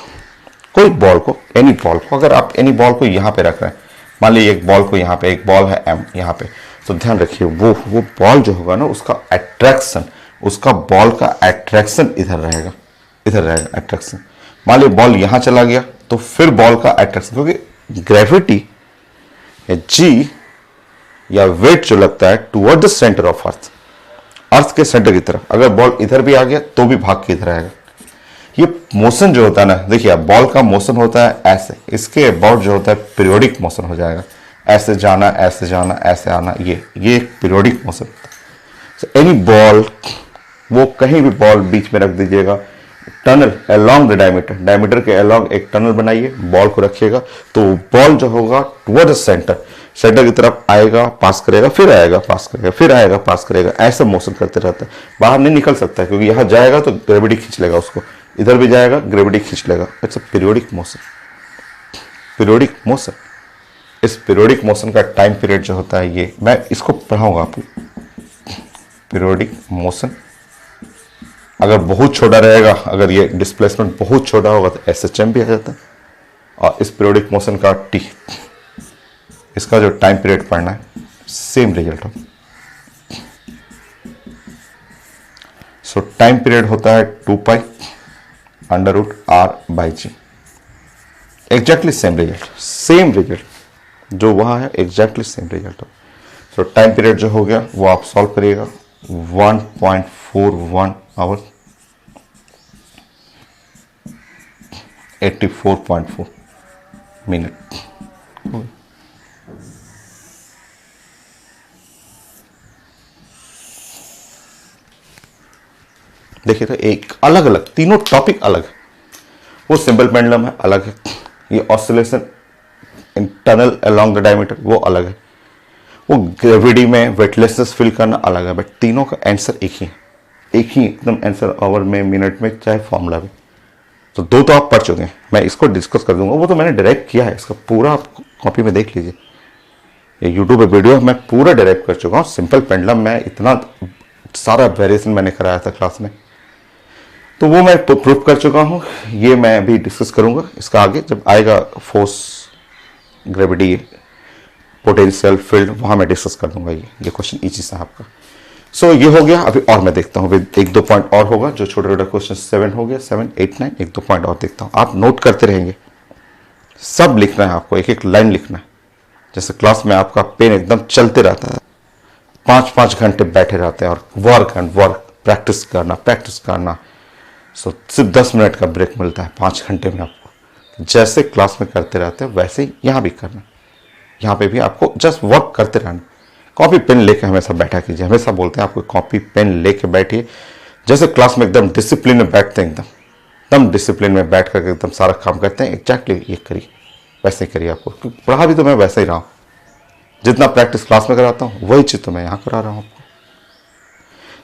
A: एनी बॉल को, अगर आप एनी बॉल को यहाँ पे रख रहे हैं, मान लीजिए एक बॉल को यहाँ पे, एक बॉल है एम यहाँ पे, तो ध्यान रखिए वो बॉल जो होगा ना, उसका अट्रैक्शन, उसका बॉल का अट्रैक्शन इधर रहेगा अट्रैक्शन। मान लीजिए बॉल यहाँ चला गया तो फिर बॉल का अट्रैक्शन, क्योंकि ग्रेविटी जी या वेट जो लगता है टुवर्ड द सेंटर ऑफ अर्थ के सेंटर की तरफ, अगर बॉल इधर भी आ गया तो भी भाग के इधर आएगा। ये मोशन जो होता है ना, देखिए बॉल का मोशन होता है ऐसे, इसके अबाउट जो होता है पीरियोडिक मोशन हो जाएगा, ऐसे जाना ऐसे आना, ये एक पीरियोडिक मोशन होता है। एनी बॉल, वो कहीं भी बॉल बीच में रख दीजिएगा, टनल अलोंग द डायमीटर के अलोंग एक टनल बनाइए, बॉल को रखिएगा, तो बॉल जो होगा टुवर्ड सेंटर की तरफ आएगा, पास करेगा, फिर आएगा, पास करेगा, फिर आएगा, पास करेगा, ऐसे मोशन करते रहता है। बाहर नहीं निकल सकता है, क्योंकि यहाँ जाएगा तो ग्रेविटी खींच लेगा उसको, इधर भी जाएगा ग्रेविटी खींच लेगा। It's a periodic motion. इस पीरियोडिक मोशन का टाइम पीरियड जो होता है, ये मैं इसको पढ़ाऊंगा आपको। पीरियोडिक मोशन अगर बहुत छोटा रहेगा, अगर ये डिस्प्लेसमेंट बहुत छोटा होगा तो SHM भी आ जाता है। और इस पीरियोडिक मोशन का टी, इसका जो टाइम पीरियड पढ़ना है, सेम रिजल्ट हो। सो टाइम पीरियड होता है 2π √R/g। एग्जैक्टली सेम रिजल्ट जो वहां है, एग्जैक्टली सेम रिजल्ट हो। सो टाइम पीरियड जो हो गया वो आप सॉल्व करिएगा, 1.41 आवर, 84.4 मिनट। देखिए तो एक अलग तीनों टॉपिक अलग है। वो सिंपल पेंडुलम है, अलग है। ये oscillation in tunnel along the diameter, वो अलग है। वो ग्रेविटी में वेटलेसनेस फील करना अलग है। बट तीनों का आंसर एक ही एकदम आंसर, आवर में, मिनट में, चाहे फॉर्मूला में। तो दो तो आप पढ़ चुके हैं, मैं इसको डिस्कस कर दूंगा। वो तो मैंने डायरेक्ट किया है, इसका पूरा आप कॉपी में देख लीजिए। ये यूट्यूब पे वीडियो मैं पूरा डायरेक्ट कर चुका हूँ। सिंपल पेंडुलम में इतना सारा वेरिएशन मैंने कराया था क्लास में, तो वो मैं प्रूव कर चुका हूँ। ये मैं अभी डिस्कस करूंगा इसका आगे, जब आएगा फोर्स, ग्रेविटी, पोटेंशियल, फील्ड, वहां मैं डिस्कस कर दूंगा। ये क्वेश्चन इजी सा आपका। सो ये हो गया। अभी और मैं देखता हूँ, एक दो पॉइंट और होगा जो छोटा छोटा क्वेश्चन। 7 हो गया, 7, 8, 9, एक दो पॉइंट और देखता हूँ। आप नोट करते रहेंगे, सब लिखना है आपको, एक एक लाइन लिखना है। जैसे क्लास में आपका पेन एकदम चलते रहता है, 5-5 घंटे बैठे रहते हैं और वर्क प्रैक्टिस करना। सो सिर्फ 10 मिनट का ब्रेक मिलता है 5 घंटे में आपको। जैसे क्लास में करते रहते हैं वैसे ही यहाँ भी करना। यहाँ पे भी आपको जस्ट वर्क करते रहना। कॉपी पेन लेके हमेशा बैठा कीजिए। हमेशा बोलते हैं आपको कॉपी पेन लेके बैठिए। जैसे क्लास में एकदम डिसिप्लिन में बैठते हैं, एकदम डिसिप्लिन में बैठ करके एकदम सारा काम करते हैं, एग्जैक्टली ये करिए, वैसे ही करिए। आपको पढ़ा भी तो मैं वैसे ही रहा हूँ, जितना प्रैक्टिस क्लास में कराता हूँ वही चीज़ तो मैं यहाँ करा रहा हूँ आपको।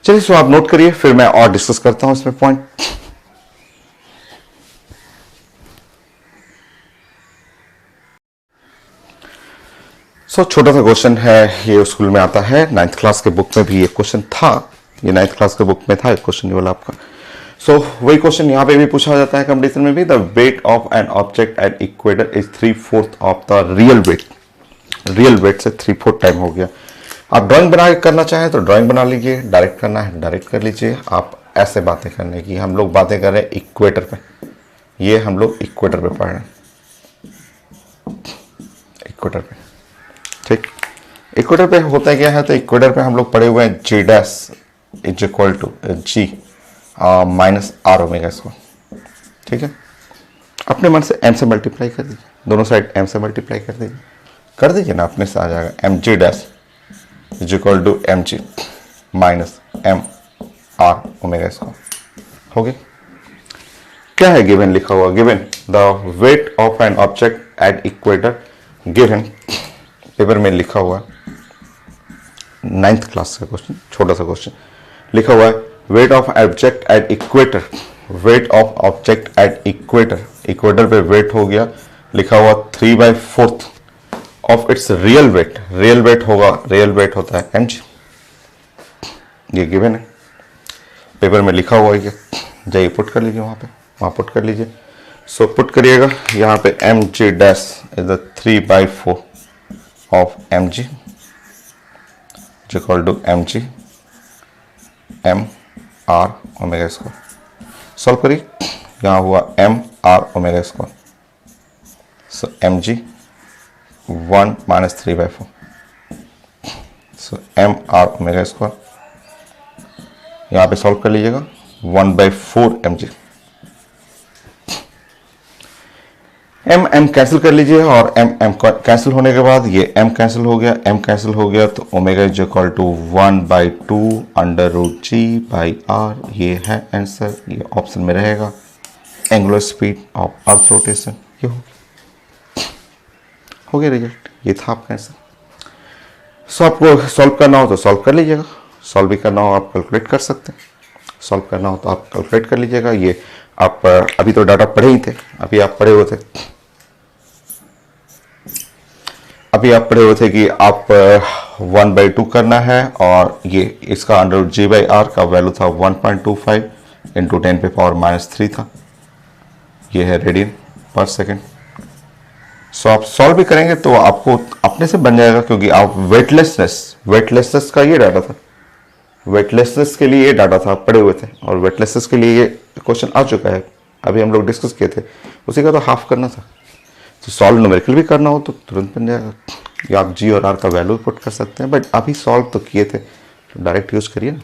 A: चलिए, सो आप नोट करिए, फिर मैं और डिस्कस करता हूँ इसमें पॉइंट। सो छोटा सा क्वेश्चन है, ये स्कूल में आता है। 9th क्लास के बुक में भी ये क्वेश्चन था। ये 9th क्लास के बुक में था एक क्वेश्चन, ये वाला आपका। सो वही क्वेश्चन यहाँ पे भी पूछा जाता है कंपटीशन में भी। The weight of an object at equator is 3/4 of the real weight. Real weight से 3/4 टाइम हो गया। आप ड्राइंग बना के करना चाहें तो ड्राइंग बना लीजिए, डायरेक्ट करना है डायरेक्ट कर लीजिए। आप ऐसे बातें करने की, हम लोग बातें कर रहे हैं इक्वेटर पे। ये हम लोग इक्वेटर पे पढ़ रहे हैं, इक्वेटर पे, ठीक। इक्वेटर पे होता है क्या है, तो इक्वेटर पे हम लोग पढ़े हुए हैं G' is equal to G minus R omega square, ठीक है। अपने मन से M से मल्टीप्लाई कर दीजिए, दोनों साइड M से मल्टीप्लाई कर दीजिए ना, अपने से आ जाएगा Mg' is equal to Mg minus MR omega square. हो गया। क्या है गिवन लिखा हुआ? Given the weight of an object at equator given, paper में लिखा हुआ 9th क्लास का क्वेश्चन, छोटा सा क्वेश्चन लिखा हुआ है। Wait of object at equator, wait of object at equator, equator पे वेट हो गया, लिखा हुआ 3/4 ऑफ इट्स रियल वेट होगा, रियल वेट होता है mg, ये गिवन है, पेपर में लिखा हुआ है ये, जाइए पुट कर लीजिए वहाँ पुट कर लीजिए। सो पुट करिएगा यहाँ पे mg dash is the 3/4 of mg equal to mg m r omega square. Solve करिए, यहाँ हुआ m r omega square, so mg 1 minus 3/4, so m r omega square, यहाँ पे सॉल्व कर लीजिएगा 1/4 mg, m कैंसिल कर लीजिए और m कैंसिल होने के बाद ये m कैंसिल हो गया, m कैंसिल हो गया तो omega is equal to 1/2 under root ji by R, ये है आंसर, ये ऑप्शन में रहेगा angular speed of earth rotation. ये हो गया रिजल्ट, ये था आपका आंसर। सो आपको सॉल्व करना हो तो सॉल्व कर लीजिएगा, सॉल्व भी करना हो आप कैलकुलेट कर सकते हैं, सॉल्व करना हो तो आप कैलकुलेट कर लीजिएगा। ये आप अभी तो डाटा पढ़े ही थे, अभी आप पढ़े हुए थे कि आप 1/2 करना है और ये इसका under root ji by R का वैल्यू था 1.25 इंटू 10⁻³ था, ये है रेडियन पर सेकेंड। सो आप सॉल्व भी करेंगे तो आपको अपने से बन जाएगा, क्योंकि आप वेटलेसनेस का ये डाटा था, वेटलेसनेस के लिए ये डाटा था, आप पढ़े हुए थे, और वेटलेसनेस के लिए ये क्वेश्चन आ चुका है, अभी हम लोग डिस्कस किए थे, उसी का तो हाफ करना था। तो सॉल्व न्यूमेरिकल भी करना हो तो तुरंत बन जाएगा, या आप जी और आर का वैल्यू पुट कर सकते हैं, बट अभी सॉल्व तो किए थे तो डायरेक्ट यूज करिए ना।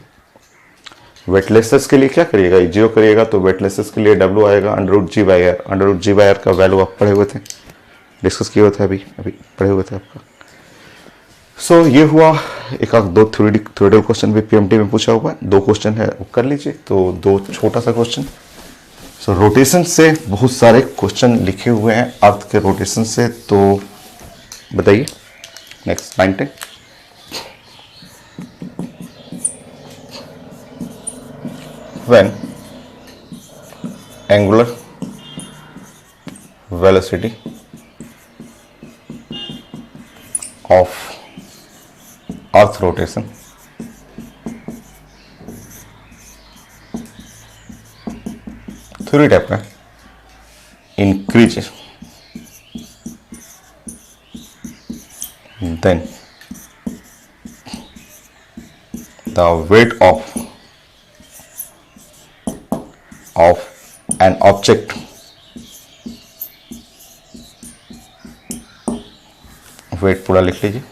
A: वेटलेसनेस के लिए क्या करिएगा, जीरो करिएगा तो वेटलेसनेस के लिए डब्ल्यू आएगा under root ji by R, under root ji by R का वैल्यू आप पढ़े हुए थे, डिस्कस किए हुए थे, अभी पढ़े हुए थे आपका। सो ये हुआ एक आध दो थ्योरेटिकल क्वेश्चन भी पीएमटी में पूछा हुआ है, 2 क्वेश्चन है वो कर लीजिए, तो 2 छोटा सा क्वेश्चन। सो रोटेशन से बहुत सारे क्वेश्चन लिखे हुए हैं, अर्थ के रोटेशन से, तो बताइए next 9-10। When angular velocity of earth rotation theory type का increases, then the weight of an object weight पूरा लिख लीजिए,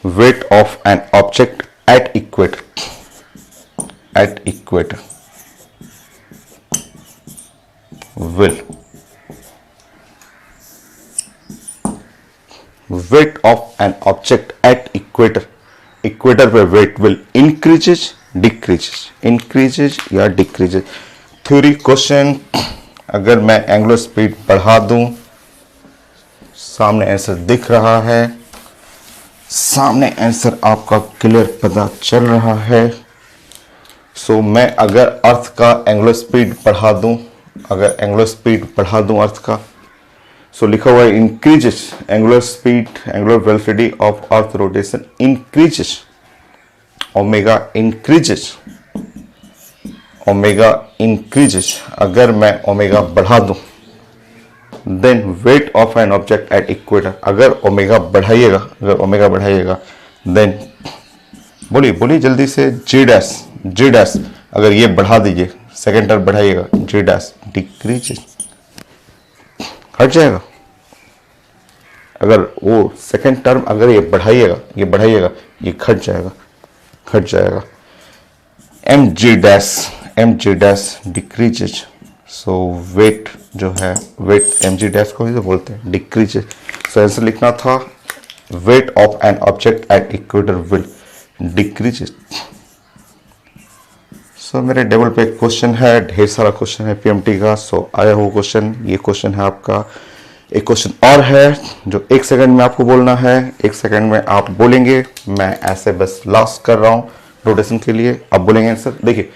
A: weight of an object at equator will weight of an object at equator पे weight will increases या decreases। Theory question, अगर मैं angular speed बढ़ा दूं, सामने आंसर दिख रहा है, सामने आंसर आपका क्लियर पता चल रहा है। सो मैं अगर अर्थ का एंगुलर स्पीड बढ़ा दूं, अर्थ का, सो लिखा हुआ है increases angular speed, angular velocity of earth rotation increases, omega increases. अगर मैं ओमेगा बढ़ा दूं, then weight of an object at equator, अगर ओमेगा बढ़ाइएगा, देन बोलिए जल्दी से, जी डैश अगर ये बढ़ा दीजिए, सेकेंड टर्म बढ़ाइएगा, जी डैश डिक्रीजेस, हट जाएगा। अगर वो सेकेंड टर्म अगर ये बढ़ाइएगा, ये घट जाएगा। M g dash decreases. So weight जो है, वेट एम जी डैश को ही तो बोलते हैं, डिक्रीजेज। सो आंसर लिखना था weight of an object at equator will decreases. So मेरे टेबल पे एक क्वेश्चन है, ढेर सारा क्वेश्चन है पीएमटी का। सो आया हुआ क्वेश्चन, ये क्वेश्चन है आपका। एक क्वेश्चन और है जो 1 सेकंड में आपको बोलना है, 1 सेकंड में आप बोलेंगे। मैं ऐसे बस लास्ट कर रहा हूं रोटेशन के लिए, आप बोलेंगे आंसर। देखिए,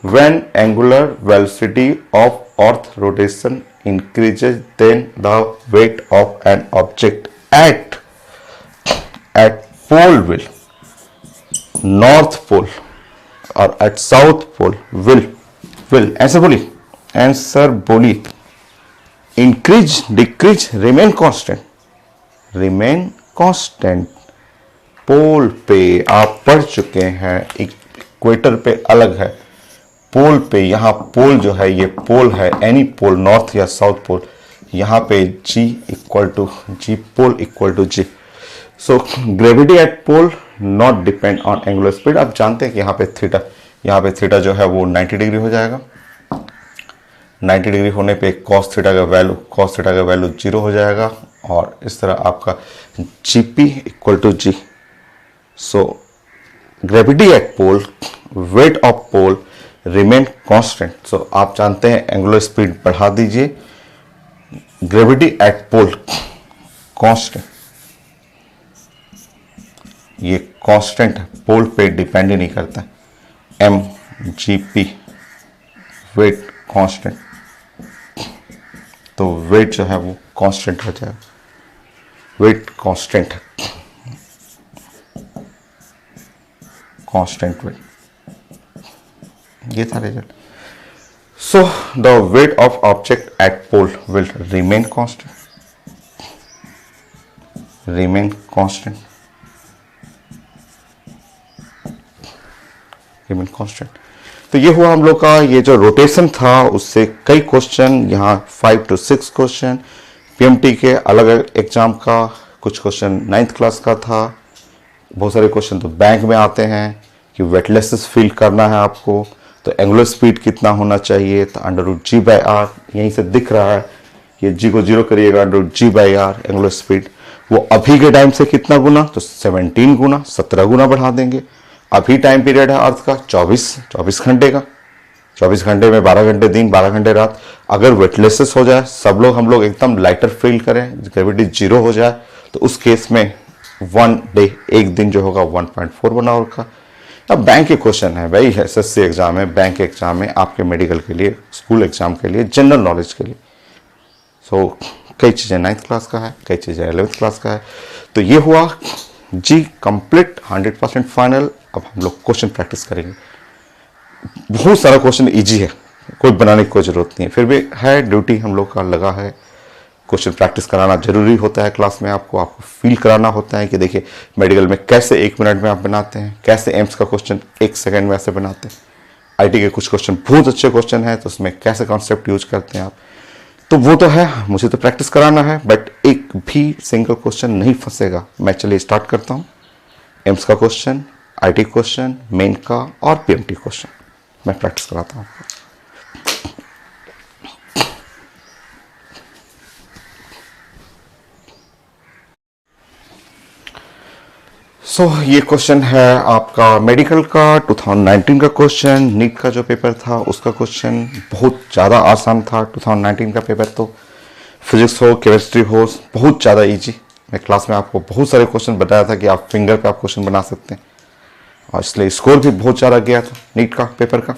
A: when angular velocity of earth rotation increases, then the weight of an object at pole north pole और at south pole will ऐसे बोली, आंसर बोली, इंक्रीज, डिक्रीज, रिमेन कांस्टेंट। पोल पे आप पढ़ चुके हैं, इक्वेटर पे अलग है, पोल पे यहाँ पोल जो है ये पोल है, एनी पोल, नॉर्थ या साउथ पोल, यहाँ पे G equal to G, pole equal to G। So gravity at pole not depend on angular speed. आप जानते हैं कि यहाँ पे थीटा जो है वो 90 डिग्री हो जाएगा। 90 डिग्री होने पे cos थीटा का वैल्यू 0 हो जाएगा और इस तरह आपका GP equal to G। So gravity at pole, weight of pole remain constant. So आप जानते हैं एंगुलर स्पीड बढ़ा दीजिए, ग्रेविटी एट पोल कांस्टेंट, ये कांस्टेंट है, पोल पे डिपेंड ही नहीं करता है। MGP वेट कांस्टेंट, तो वेट जो है वो कांस्टेंट हो जाएगा, वेट कांस्टेंट वेट, ये था result. So the weight of object at pole will remain constant, तो ये हुआ हम लोग का ये जो रोटेशन था उससे कई क्वेश्चन, यहाँ 5 to 6 क्वेश्चन पीएमटी के अलग अलग एग्जाम का, कुछ क्वेश्चन 9th क्लास का था, बहुत सारे क्वेश्चन तो बैंक में आते हैं कि वेटलेसेस फील करना है आपको, तो एंगुलर स्पीड कितना होना चाहिए, तो √G/r यहीं से दिख रहा है, ये G को 0 करिएगा, √G/r एंगुलर स्पीड, वो अभी के टाइम से कितना गुना, तो 17 गुना, 17 गुना बढ़ा देंगे। अभी टाइम पीरियड है अर्थ का 24 घंटे का, 24 घंटे में 12 घंटे दिन, 12 घंटे रात। अगर वेटलेसेस हो जाए, हम लोग एकदम लाइटर फील करें, ग्रेविटी 0 हो जाए, तो उस केस में 1 डे, एक दिन जो होगा 1.4 बना होगा। अब बैंक के क्वेश्चन है भाई, SSC एग्जाम है, बैंक एग्जाम है, आपके मेडिकल के लिए, स्कूल एग्जाम के लिए, जनरल नॉलेज के लिए। सो कई चीज़ें 9th क्लास का है, कई चीज़ें 11th क्लास का है। तो ये हुआ जी कंप्लीट 100% फाइनल। अब हम लोग क्वेश्चन प्रैक्टिस करेंगे। बहुत सारा क्वेश्चन इजी है, कोई बनाने की कोई जरूरत नहीं है, फिर भी है ड्यूटी हम लोग का लगा है, क्वेश्चन प्रैक्टिस कराना जरूरी होता है क्लास में, आपको फील कराना होता है कि देखिए मेडिकल में कैसे 1 मिनट में आप बनाते हैं, कैसे एम्स का क्वेश्चन 1 सेकंड में ऐसे बनाते हैं, आईटी के कुछ क्वेश्चन बहुत अच्छे क्वेश्चन हैं, तो उसमें कैसे कॉन्सेप्ट यूज करते हैं आप, तो वो तो है, मुझे तो प्रैक्टिस कराना है, बट एक भी सिंगल क्वेश्चन नहीं फंसेगा। मैं चलिए स्टार्ट करता हूँ। एम्स का क्वेश्चन, आईटी क्वेश्चन, मेन का और पीएमटी क्वेश्चन मैं प्रैक्टिस कराता हूँ। ये क्वेश्चन है आपका मेडिकल का 2019 का क्वेश्चन, नीट का जो पेपर था उसका क्वेश्चन बहुत ज़्यादा आसान था। 2019 का पेपर तो फिजिक्स हो, केमिस्ट्री हो, बहुत ज़्यादा इजी। मैं क्लास में आपको बहुत सारे क्वेश्चन बताया था कि आप फिंगर पे आप क्वेश्चन बना सकते हैं, और इसलिए स्कोर भी बहुत ज़्यादा गया था नीट का पेपर का।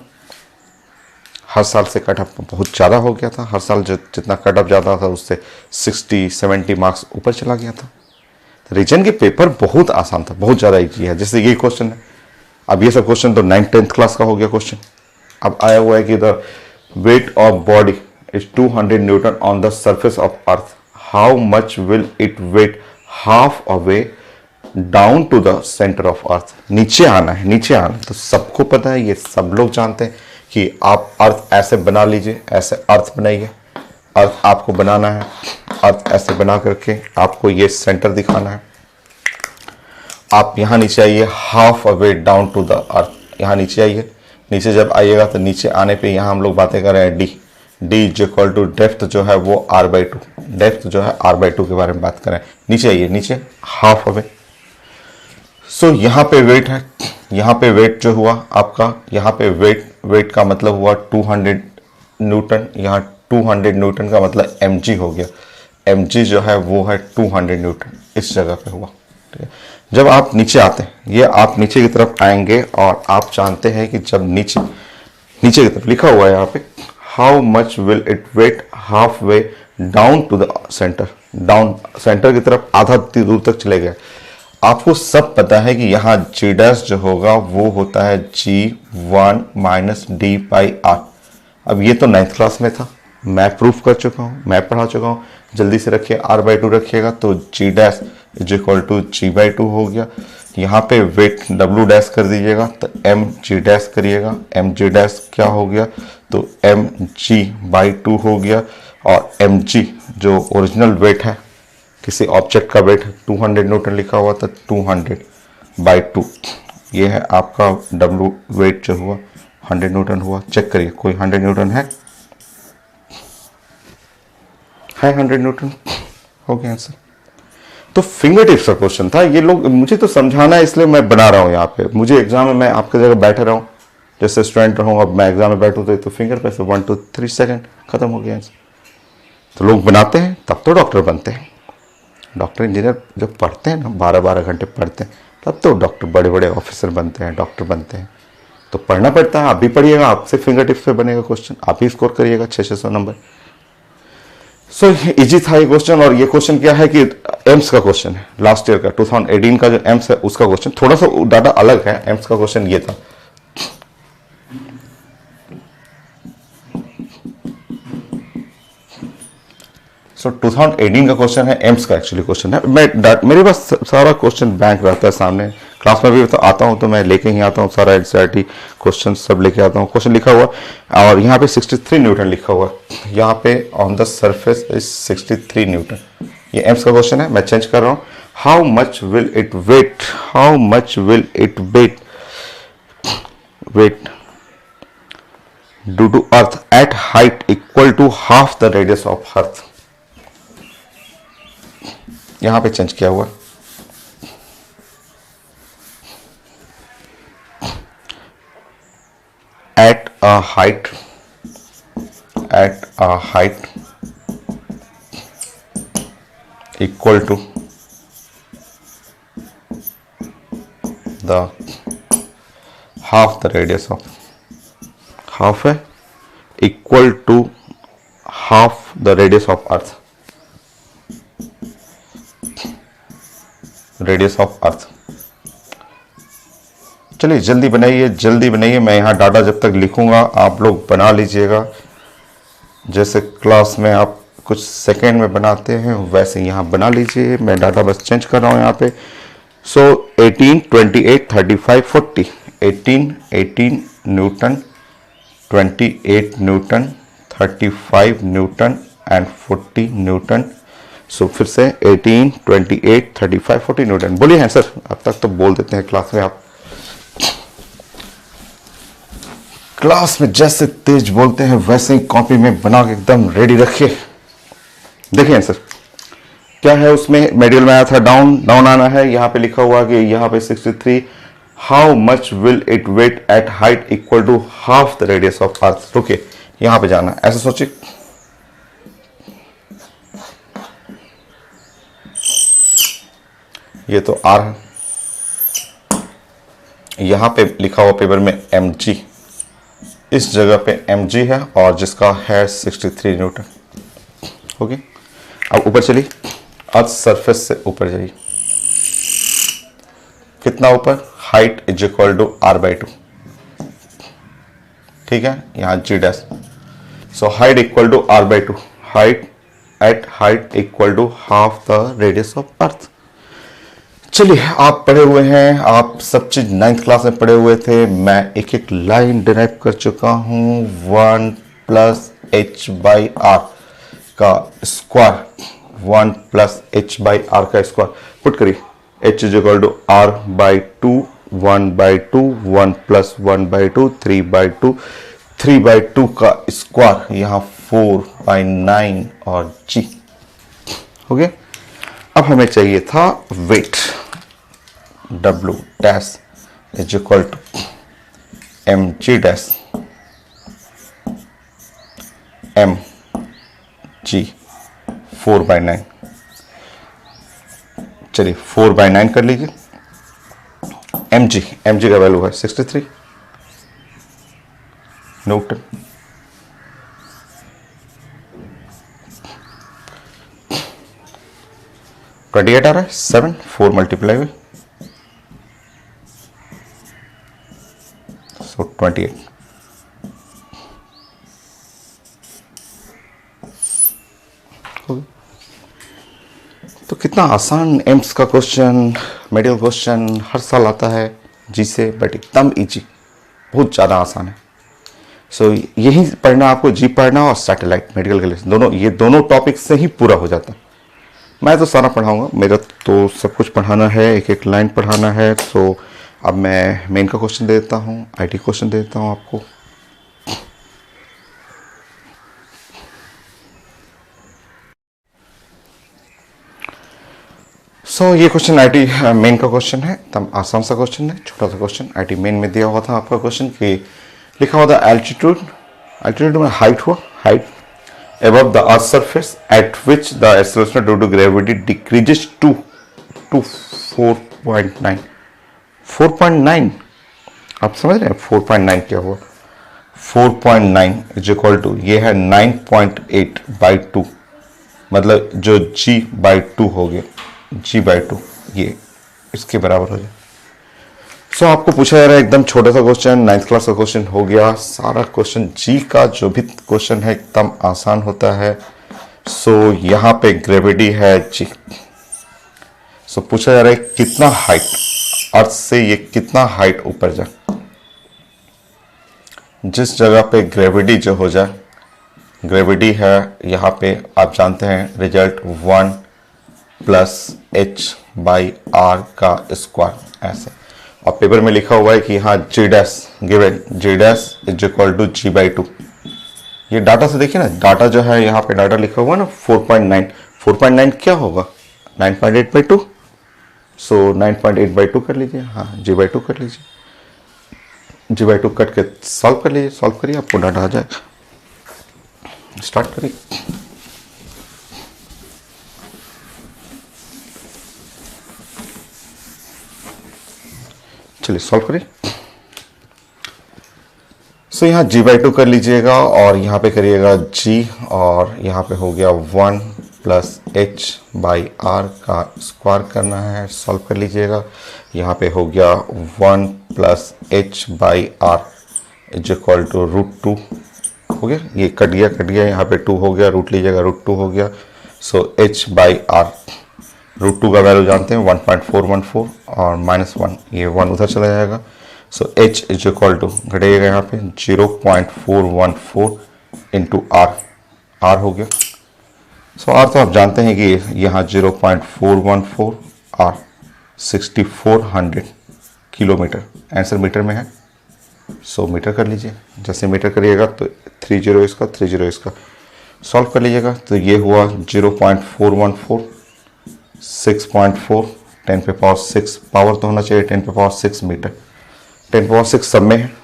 A: हर साल से कट ऑफ बहुत ज़्यादा हो गया था, हर साल जितना कट ऑफ जाता था उससे 60-70 मार्क्स ऊपर चला गया था। रीजन के पेपर बहुत आसान था, बहुत ज़्यादा इजी है। जैसे ये क्वेश्चन है, अब ये सब क्वेश्चन तो 9th-10th क्लास का हो गया क्वेश्चन। अब आया हुआ है कि the weight of body is 200 newton on the surface of earth, how much will it weight half away down to the centre of earth. नीचे आना है, नीचे आना है, तो सबको पता है, ये सब लोग जानते हैं कि आप अर्थ ऐसे बना लीजिए, ऐसे अर्थ बनाइए, अर्थ आपको बनाना है, अर्थ ऐसे बना करके आपको ये सेंटर दिखाना है। आप यहाँ नीचे आइए, half away down to the earth, यहाँ नीचे आइए। नीचे जब आइएगा तो नीचे आने पे यहाँ हम लोग बातें कर रहे हैं D is equal to depth जो है वो r/2, डेप्थ जो है r/2 के बारे में बात करें। नीचे आइए, नीचे हाफ अवे। सो यहाँ पे वेट है, यहाँ पे वेट जो हुआ आपका, यहाँ पे वेट का मतलब हुआ 200 न्यूटन, यहाँ 200 न्यूटन का मतलब mg हो गया। mg जो है वो है 200 न्यूटन, इस जगह पे हुआ। ठीक है, जब आप नीचे आते हैं, ये आप नीचे की तरफ आएंगे और आप जानते हैं कि जब नीचे की तरफ लिखा हुआ है यहाँ पे how much will it weight half way down to the centre, down centre की तरफ आधा दूर तक चले गए। आपको सब पता है कि यहाँ जी डैश जो होगा वो होता है G1 minus D by are. अब ये तो 9th क्लास में था, मैं प्रूफ कर चुका हूँ, मैं पढ़ा चुका हूँ। जल्दी से रखिए, r/2 रखिएगा तो g dash is equal to G/2 हो गया। यहाँ पे वेट W डैश कर दीजिएगा तो mg डैश करिएगा, mg डैश क्या हो गया तो mg/2 हो गया। और mg जो ओरिजिनल वेट है, किसी ऑब्जेक्ट का वेट 200 न्यूटन लिखा हुआ था, 200/2 ये है आपका W वेट जो हुआ 100 न्यूटन हुआ। चेक करिए कोई 100 न्यूटन है 100 न्यूटन हो गया आंसर। तो फिंगर टिप्स का क्वेश्चन था। ये लोग मुझे तो समझाना है इसलिए मैं बना रहा हूँ यहाँ पे। मुझे एग्जाम में मैं आपकी जगह बैठे रहा हूँ, जैसे स्टूडेंट रहूँ, अब मैं एग्जाम में बैठूँ तो फिंगर पे से 1 2 3 सेकंड खत्म हो गया आंसर। तो लोग बनाते हैं तब तो डॉक्टर बनते हैं। डॉक्टर इंजीनियर जब पढ़ते हैं ना 12-12 घंटे पढ़ते हैं तब तो डॉक्टर बड़े बड़े ऑफिसर बनते हैं, डॉक्टर बनते हैं। तो पढ़ना पड़ता है। आप भी पढ़िएगा, आपसे फिंगर टिप्स पे बनेगा क्वेश्चन, आप ही स्कोर करिएगा 600 नंबर। सो इजी था ये क्वेश्चन। और ये क्वेश्चन क्या है कि एम्स का क्वेश्चन है, लास्ट ईयर का 2018 का जो एम्स है उसका क्वेश्चन। थोड़ा सा डाटा अलग है, एम्स का क्वेश्चन ये था। सो 2018 का क्वेश्चन है, एम्स का एक्चुअली क्वेश्चन है। मेरे पास सारा क्वेश्चन बैंक रहता है सामने, क्लास में भी तो आता हूँ तो मैं लेके ही आता हूँ सारा एनसीईआरटी क्वेश्चन सब लेके आता हूँ। क्वेश्चन लिखा हुआ और यहाँ पे 63 न्यूटन लिखा हुआ, यहाँ पे on the surface is 63 newton. ये एम्स का क्वेश्चन है, मैं चेंज कर रहा हूँ। How much will it weigh, how much will it weigh due to earth at height equal to half the radius of earth. यहां पे चेंज किया हुआ at a height equal to the half the radius of, half है equal to half the radius of earth, radius of earth. चलिए जल्दी बनाइए, जल्दी बनाइए। मैं यहाँ डाटा जब तक लिखूंगा आप लोग बना लीजिएगा। जैसे क्लास में आप कुछ सेकेंड में बनाते हैं वैसे यहाँ बना लीजिए। मैं डाटा बस चेंज कर रहा हूँ यहाँ पे। So 18 28 35 40, 18 newton, 28 newton, 35 newton and 40 newton. So फिर से 18 28 35 40 न्यूटन। बोलिए हैं सर, अब तक तो बोल देते हैं क्लास में। आप क्लास में जैसे तेज बोलते हैं वैसे ही कॉपी में बना के एकदम रेडी रखिए। देखिए सर क्या है उसमें, मेडियल में आया था डाउन, डाउन आना है। यहाँ पे लिखा हुआ कि यहाँ पे 63, how much will it weight at height equal to half the radius of earth. रुकिए यहाँ पे जाना, ऐसे सोचिए। ये तो आर है, यहां पे लिखा हुआ पेपर में mg, इस जगह पे mg है और जिसका है 63 न्यूटन। ओके अब ऊपर चलिए, अर्थ सरफेस से ऊपर जाइए। कितना ऊपर, height is equal to r/2। ठीक है, यहां g dash. So height equal to r/2, height at height equal to half the radius of earth. चलिए आप पढ़े हुए हैं, आप सब चीज 9th क्लास में पढ़े हुए थे। मैं एक एक लाइन डिराइव कर चुका हूं। 1 प्लस h/r का स्क्वायर, 1 प्लस h/r का स्क्वायर पुट करिए। h is equal to r/2, 1/2, 1 plus 1/2, 3/2, 3/2 का स्क्वायर, यहाँ 4/9 और g हो गया। अब हमें चाहिए था weight, W dash is equal to mg dash, mg 4/9। चलिए 4/9 कर लीजिए। mg का वैल्यू है 63 न्यूटन। 28 आ रहा है, 7 4 मल्टीप्लाई में, सो 28। तो कितना आसान एम्स का क्वेश्चन, मेडिकल क्वेश्चन हर साल आता है जी से, बट एकदम इजी, बहुत ज़्यादा आसान है। सो यही पढ़ना आपको, जी पढ़ना और सैटेलाइट मेडिकल के लिए दोनों, ये दोनों टॉपिक से ही पूरा हो जाता है। मैं तो सारा पढ़ाऊंगा, मेरा तो सब कुछ पढ़ाना है, एक एक लाइन पढ़ाना है। तो अब मैं मेन का क्वेश्चन दे देता हूँ, आईटी क्वेश्चन दे देता हूँ आपको। सो ये क्वेश्चन आईटी मेन का क्वेश्चन है, तब आसान सा क्वेश्चन है, छोटा सा क्वेश्चन। आईटी मेन में दिया हुआ था आपका क्वेश्चन कि लिखा हुआ था एल्टीट्यूड, एल्टीट्यूड में हाइट हुआ, height above the earth's surface at which the acceleration due to gravity decreases to 4.9। 4.9 आप समझ रहे हैं 4.9 क्या हुआ? 4.9 इज इक्वल टू, ये है 9.8/2, मतलब जो g/2 हो गया, g/2 ये इसके बराबर हो जाए। सो आपको पूछा जा रहा है एकदम छोटा सा क्वेश्चन, 9th क्लास का क्वेश्चन हो गया। सारा क्वेश्चन जी का जो भी क्वेश्चन है एकदम आसान होता है। सो यहाँ पे ग्रेविटी है जी। सो पूछा जा रहा है कितना हाइट, अर्थ से ये कितना हाइट ऊपर जाए। जिस जगह पे ग्रेविटी जो हो जाए, ग्रेविटी है यहाँ पे आप जानते हैं रिजल्ट 1 + h/r का स्क्वायर ऐसे, और पेपर में लिखा हुआ है कि हाँ g dash given, g dash is equal to g/2। ये डाटा से देखिए ना, डाटा जो है यहाँ पे डाटा लिखा हुआ है ना 4.9, 4.9 क्या होगा 9.8/2। सो 9.8/2 कर लीजिए, हाँ g/2 कर लीजिए, g/2 कट के सॉल्व कर लीजिए, सॉल्व करिए आपको डाटा आ जाएगा। स्टार्ट करिए। चलिए सॉल्व करिए। सो यहाँ g/2 कर लीजिएगा और यहाँ पे करिएगा g, और यहाँ पे हो गया 1 + h/r का स्क्वायर करना है, सॉल्व कर लीजिएगा। यहाँ पे हो गया 1 + h/r इज इक्वल टू √2 हो गया, ये कट गया, यहाँ पे 2 हो गया, रूट लीजिएगा, √2 हो गया। सो h/r √2 का वैल्यू जानते हैं 1.414 और -1, ये 1 उधर चला जाएगा। सो h इज इक्वल टू घटेगा यहाँ पे 0.414 इंटू r हो गया। सो r तो आप जानते हैं कि यहाँ 0.414 r 6400 किलोमीटर, आंसर मीटर में है। सो मीटर कर लीजिए, जैसे मीटर करिएगा तो 30 इसका, 30 इसका, सॉल्व कर लीजिएगा। तो ये हुआ 0.414 6.4 10⁶, पावर तो होना चाहिए 10⁶ मीटर, 10⁶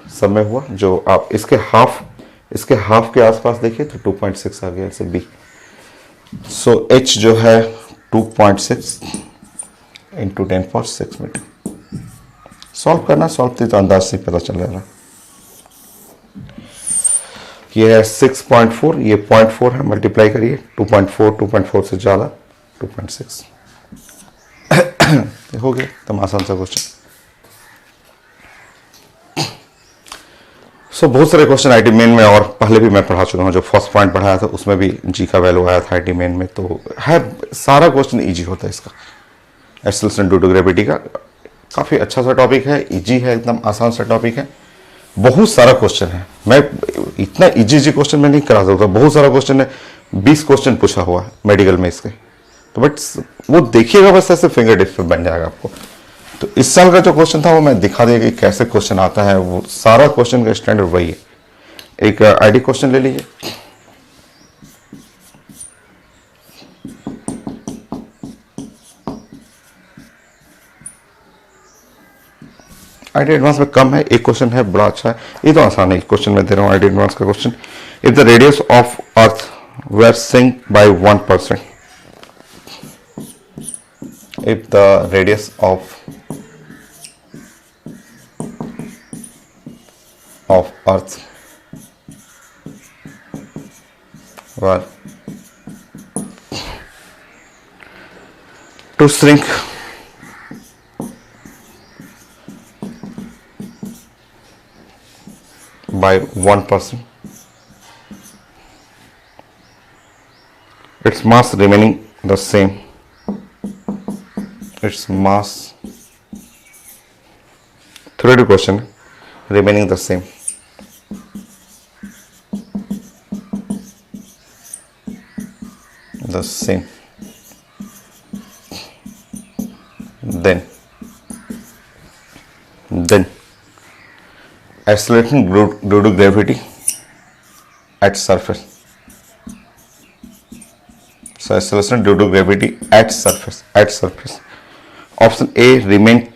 A: सब में हुआ। जो आप इसके हाफ के आसपास देखिए तो 2.6 आ गया, ऐसे बी। सो h जो है 2.6 इंटू 10⁶ मीटर। सॉल्व करना, सॉल्व तो अंदाज से पता चल रहा है। ये है 6.4, ये 0.4 है, मल्टीप्लाई करिए 2.4 से ज़्यादा 2.6 हो गया। तब आसान सा क्वेश्चन। सो बहुत सारे क्वेश्चन आईटी मेन में और पहले भी मैं पढ़ा चुका हूँ। जो फर्स्ट पॉइंट पढ़ाया था उसमें भी जी का वैल्यू आया था आईटी मेन में, तो है सारा क्वेश्चन इजी होता है इसका। एक्सेलरेशन ड्यू टू ग्रेविटी का काफ़ी अच्छा सा टॉपिक है, इजी है, एकदम आसान सा टॉपिक है। बहुत सारा क्वेश्चन है, मैं इतना इजी क्वेश्चन में नहीं करा सकता, बहुत सारा क्वेश्चन है, 20 क्वेश्चन पूछा हुआ है मेडिकल में इसके। तो बट वो देखिएगा बस ऐसे फिंगर टिप्स पे बन जाएगा आपको। तो इस साल का जो क्वेश्चन था वो मैं दिखा देगा कि कैसे क्वेश्चन आता है, वो सारा क्वेश्चन का स्टैंडर्ड वही है। एक आईडी क्वेश्चन ले लीजिए। आईडी एडवांस में कम है, एक क्वेश्चन है बड़ा अच्छा है, ये तो आसान है, क्वेश्चन मैं दे रहा हूँ आईडी एडवांस का question. If the radius of earth were sink by 1%, if the radius of earth were to shrink by 1%, its mass remaining the same, its mass, theoretical question, remaining the same. The same. Then acceleration due to gravity at surface. So acceleration due to gravity at surface. Option A, remain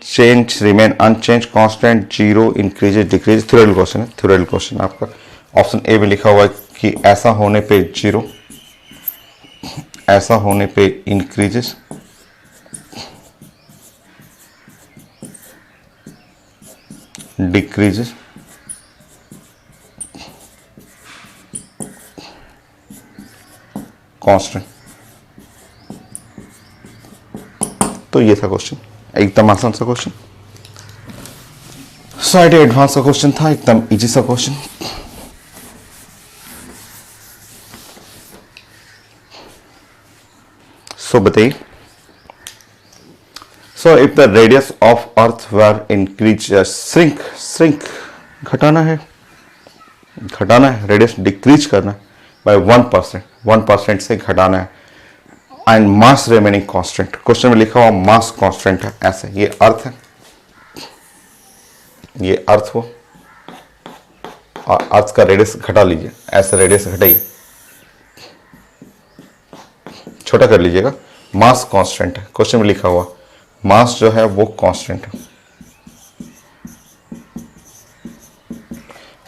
A: unchanged, constant, zero, increases, decreases. Theoretical question आपका. Option A में लिखा हुआ है कि ऐसा होने पे zero, ऐसा होने पे इंक्रीजेस, डिक्रीजेस, कांस्टेंट. तो ये था क्वेश्चन, एकदम आसान सा क्वेश्चन, साइड एडवांस का क्वेश्चन था, एकदम इजी सा क्वेश्चन. सो बताइए. So if the radius of earth were increase, shrink घटाना है, रेडियस डिक्रीज करना है बाय 1% से घटाना है, and mass remaining constant. Question में लिखा हुआ मास कांस्टेंट है. ऐसे ये अर्थ है, ये अर्थ हो और अर्थ का रेडियस घटा लीजिए, ऐसे रेडियस घटाइए, छोटा कर लीजिएगा. मास कांस्टेंट है, क्वेश्चन में लिखा हुआ मास जो है वो कांस्टेंट है,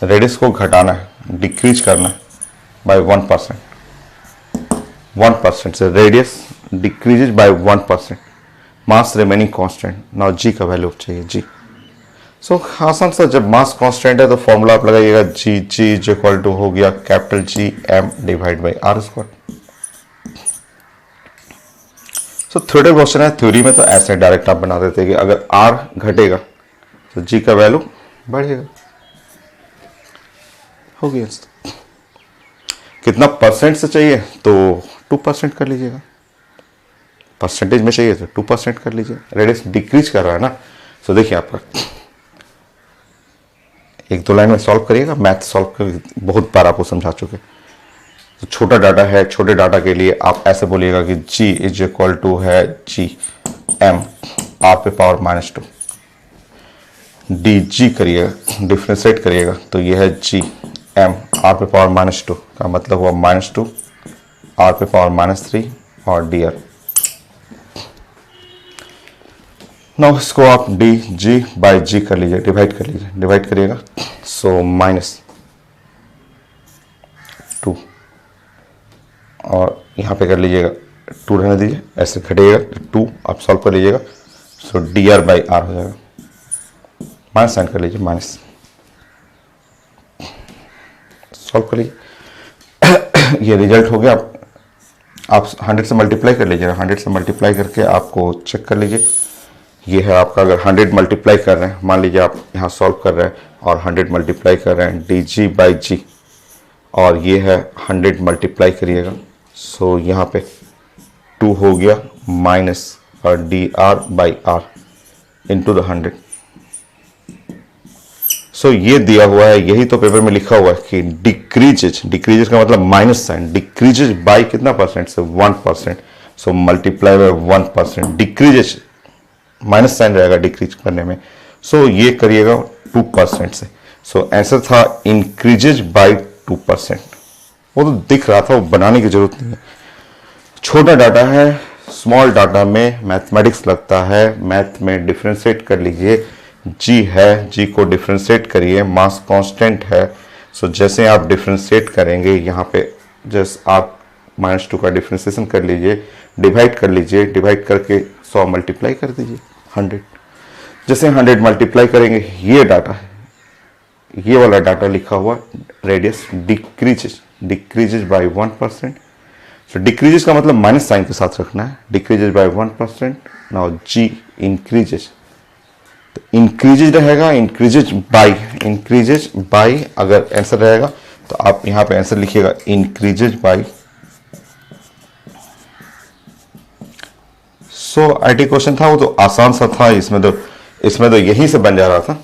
A: रेडियस को घटाना है, डिक्रीज करना है बाय 1% से radius decreases by 1%, mass remaining constant. Now g का वैल्यू चाहिए, जी. सो आसान सा, जब मास कांस्टेंट है तो फॉर्मूला आप लगाइएगा, जी इज इक्वल टू हो गया capital G M divide by R square. So theoretical question है, थ्योरी में तो ऐसे डायरेक्ट आप बना देते हैं कि अगर आर घटेगा तो जी का वैल्यू बढ़ेगा. हो गया. कितना परसेंट से चाहिए तो 2% कर लीजिएगा, परसेंटेज में चाहिए तो 2% कर लीजिए. रेडियस डिक्रीज कर रहा है ना. सो देखिए आपका एक दो लाइन में सॉल्व करिएगा, मैथ सॉल्व कर बहुत बार आपको समझा चुके. तो छोटा डाटा है, छोटे डाटा के लिए आप ऐसे बोलिएगा कि g इज इक्वल टू है जी एम आर पे पावर -2, डी जी करिएगा, डिफ्रेंशिएट करिएगा तो ये है जी एम आर पे पावर -2 का मतलब हुआ -2 आर पे पावर -3 और डी आर. नाउ इसको आप डी जी बाई जी कर लीजिए, डिवाइड कर लीजिए, डिवाइड करिएगा. सो -2 और यहाँ पे कर लीजिएगा 2 रहने दीजिए, ऐसे घटेगा 2 आप सॉल्व कर लीजिएगा. सो डी आर बाई आर हो जाएगा, माइनस साइन कर लीजिए, माइनस सॉल्व कर लीजिए. ये रिजल्ट हो गया. आप 100 से मल्टीप्लाई कर लीजिएगा, 100 से मल्टीप्लाई करके आपको चेक कर लीजिए. ये है आपका, अगर 100 मल्टीप्लाई कर रहे हैं, मान लीजिए आप यहाँ सॉल्व कर रहे हैं और 100 मल्टीप्लाई कर रहे हैं, डी जी बाई जी, और ये है 100 मल्टीप्लाई करिएगा. सो यहाँ पे 2 हो गया माइनस और D R by R into the 100. सो ये दिया हुआ है, यही तो पेपर में लिखा हुआ है कि डिक्रीजेज का मतलब माइनस साइन, डिक्रीजेज बाई कितना परसेंट से 1%. So multiply by 1%, decreases minus sign रहेगा डिक्रीज करने में. सो ये करिएगा 2% से. सो आंसर था इंक्रीजेज बाय 2%. वो तो दिख रहा था, वो बनाने की जरूरत नहीं है. छोटा डाटा है, स्मॉल डाटा में मैथमेटिक्स लगता है, मैथ में डिफ्रेंशिएट कर लीजिए. जी है, जी को डिफ्रेंशिएट करिए, मास कांस्टेंट है. सो जैसे आप डिफ्रेंशिएट करेंगे यहाँ पे, जैसे आप -2 का डिफ्रेंशिएशन कर लीजिए, डिवाइड कर लीजिए, डिवाइड करके 100 मल्टीप्लाई कर दीजिए 100. जैसे 100 मल्टीप्लाई करेंगे, ये डाटा है, ये वाला डाटा लिखा हुआ रेडियस डिक्रीजेज बाय 1%. तो डिक्रीजेज का मतलब माइनस साइन के साथ रखना है, decreases by 1%, now G increases, तो इंक्रीजेज रहेगा, इंक्रीजेज बाय अगर आंसर रहेगा तो आप यहां पे आंसर लिखिएगा increases by. So IT question था वो तो आसान सा था, इसमें तो यहीं से बन जा रहा था,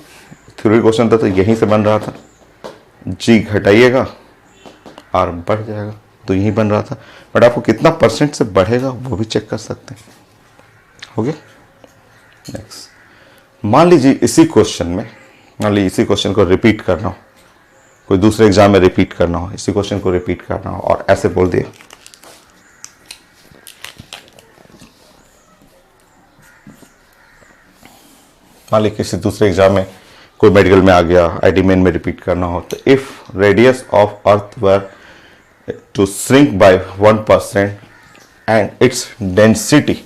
A: थ्योरी क्वेश्चन था तो यहीं से बन रहा था, जी घटाइएगा आर बढ़ जाएगा, तो यही बन रहा था। बट आपको कितना परसेंट से बढ़ेगा वो भी चेक कर सकते हैं। हो गया। नेक्स्ट, मान लीजिए इसी क्वेश्चन को रिपीट करना हो, कोई दूसरे एग्जाम में रिपीट करना हो, इसी क्वेश्चन को रिपीट करना हो और ऐसे बोल दिया, मान लीजिए किसी दूसरे एग्जाम में कोई मेडिकल में आ गया, आईटी मेन में रिपीट करना हो, तो if radius of earth were to shrink by 1% and its density,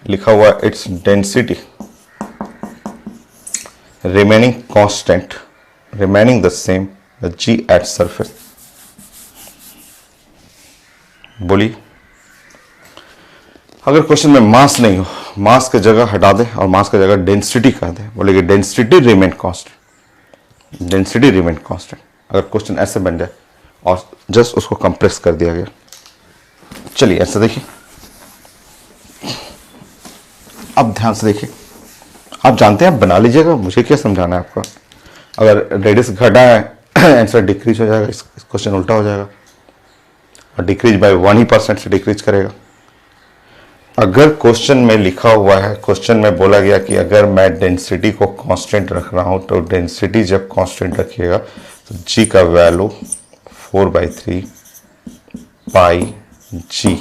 A: लिखा हुआ its density remaining constant, remaining the same, the g at surface। बोलिए, अगर क्वेश्चन में मास नहीं हो, मास की जगह हटा दे और मास की जगह डेंसिटी कर दे, बोले कि density remain constant, density remain constant, अगर क्वेश्चन ऐसे बन जाए और जस्ट उसको कंप्रेस कर दिया गया। चलिए ऐसे देखिए, अब ध्यान से देखिए, आप जानते हैं, आप बना लीजिएगा, मुझे क्या समझाना है आपको। अगर रेडियस घटा है आंसर डिक्रीज हो जाएगा, इस क्वेश्चन उल्टा हो जाएगा और डिक्रीज बाय 1% से डिक्रीज करेगा। अगर क्वेश्चन में लिखा हुआ है, क्वेश्चन में बोला गया कि अगर मैं डेंसिटी को कांस्टेंट रख रहा हूं, तो डेंसिटी जब कांस्टेंट रखिएगा तो जी का value 4/3 pi ji,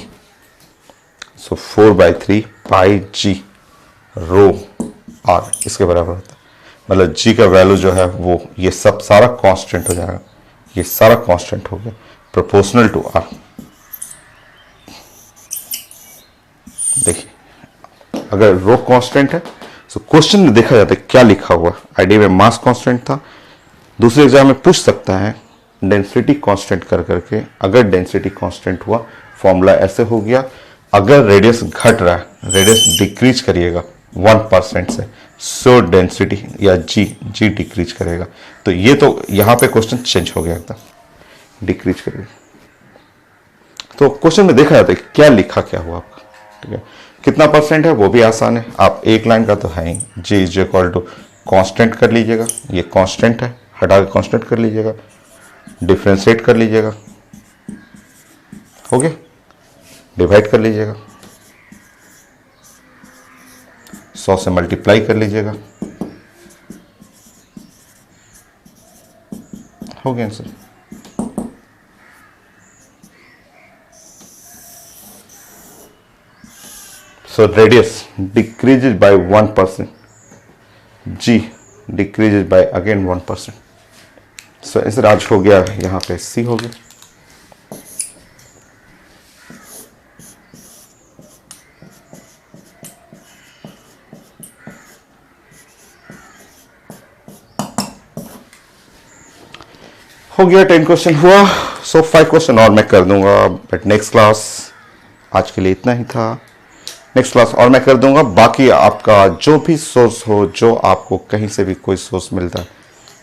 A: so 4/3 pi ji row are इसके बराबर होता है। मतलब जी का वैल्यू जो है वो ये सब सारा कांस्टेंट हो जाएगा, ये सारा कांस्टेंट हो गया प्रोपोर्शनल टू आर। देखिए, अगर रो कांस्टेंट है तो क्वेश्चन में देखा जाता है क्या लिखा हुआ, आईडी में मास कांस्टेंट था, दूसरे एग्जाम में पूछ सकता है डेंसिटी कांस्टेंट कर करके, अगर डेंसिटी कांस्टेंट हुआ फॉर्मूला ऐसे हो गया, अगर रेडियस घट रहा है, रेडियस डिक्रीज करिएगा 1% से, सो डेंसिटी या जी डिक्रीज करेगा। तो ये तो यहां पे क्वेश्चन चेंज हो गया एकदम, डिक्रीज करेगा। तो क्वेश्चन में देखा जाता है क्या लिखा क्या हुआ आपका, ठीक है। कितना परसेंट है वो भी आसान है, आप एक लाइन का तो है ही, जी इज इक्वल टू कॉन्स्टेंट कर लीजिएगा, ये कॉन्स्टेंट है, हटा के कॉन्स्टेंट कर लीजिएगा, डिफ्रेंशिएट कर लीजिएगा, हो गया, डिवाइड कर लीजिएगा, 100 से मल्टीप्लाई कर लीजिएगा, हो गया answer. So radius decreases by 1%, G decreases by again 1%. So answer आज हो गया, यहाँ पे C हो गया। हो गया 10 क्वेश्चन हुआ, सो 5 क्वेश्चन और मैं कर दूंगा, बट नेक्स्ट क्लास आज के लिए इतना ही था, नेक्स्ट क्लास और मैं कर दूंगा। बाकी आपका जो भी सोर्स हो, जो आपको कहीं से भी कोई सोर्स मिलता है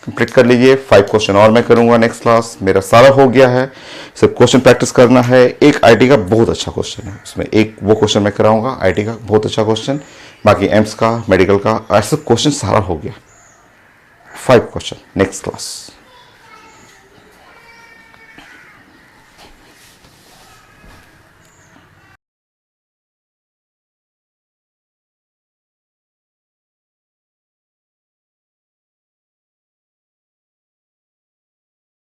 A: कंप्लीट कर लीजिए। 5 क्वेश्चन और मैं करूंगा नेक्स्ट क्लास, मेरा सारा हो गया है, सिर्फ क्वेश्चन प्रैक्टिस करना है। एक आईटी का बहुत अच्छा क्वेश्चन है, उसमें एक वो क्वेश्चन मैं कराऊंगा, आईटी का बहुत अच्छा क्वेश्चन, बाकी एम्स का, मेडिकल का, ऐसा क्वेश्चन सारा हो गया। 5 क्वेश्चन नेक्स्ट क्लास।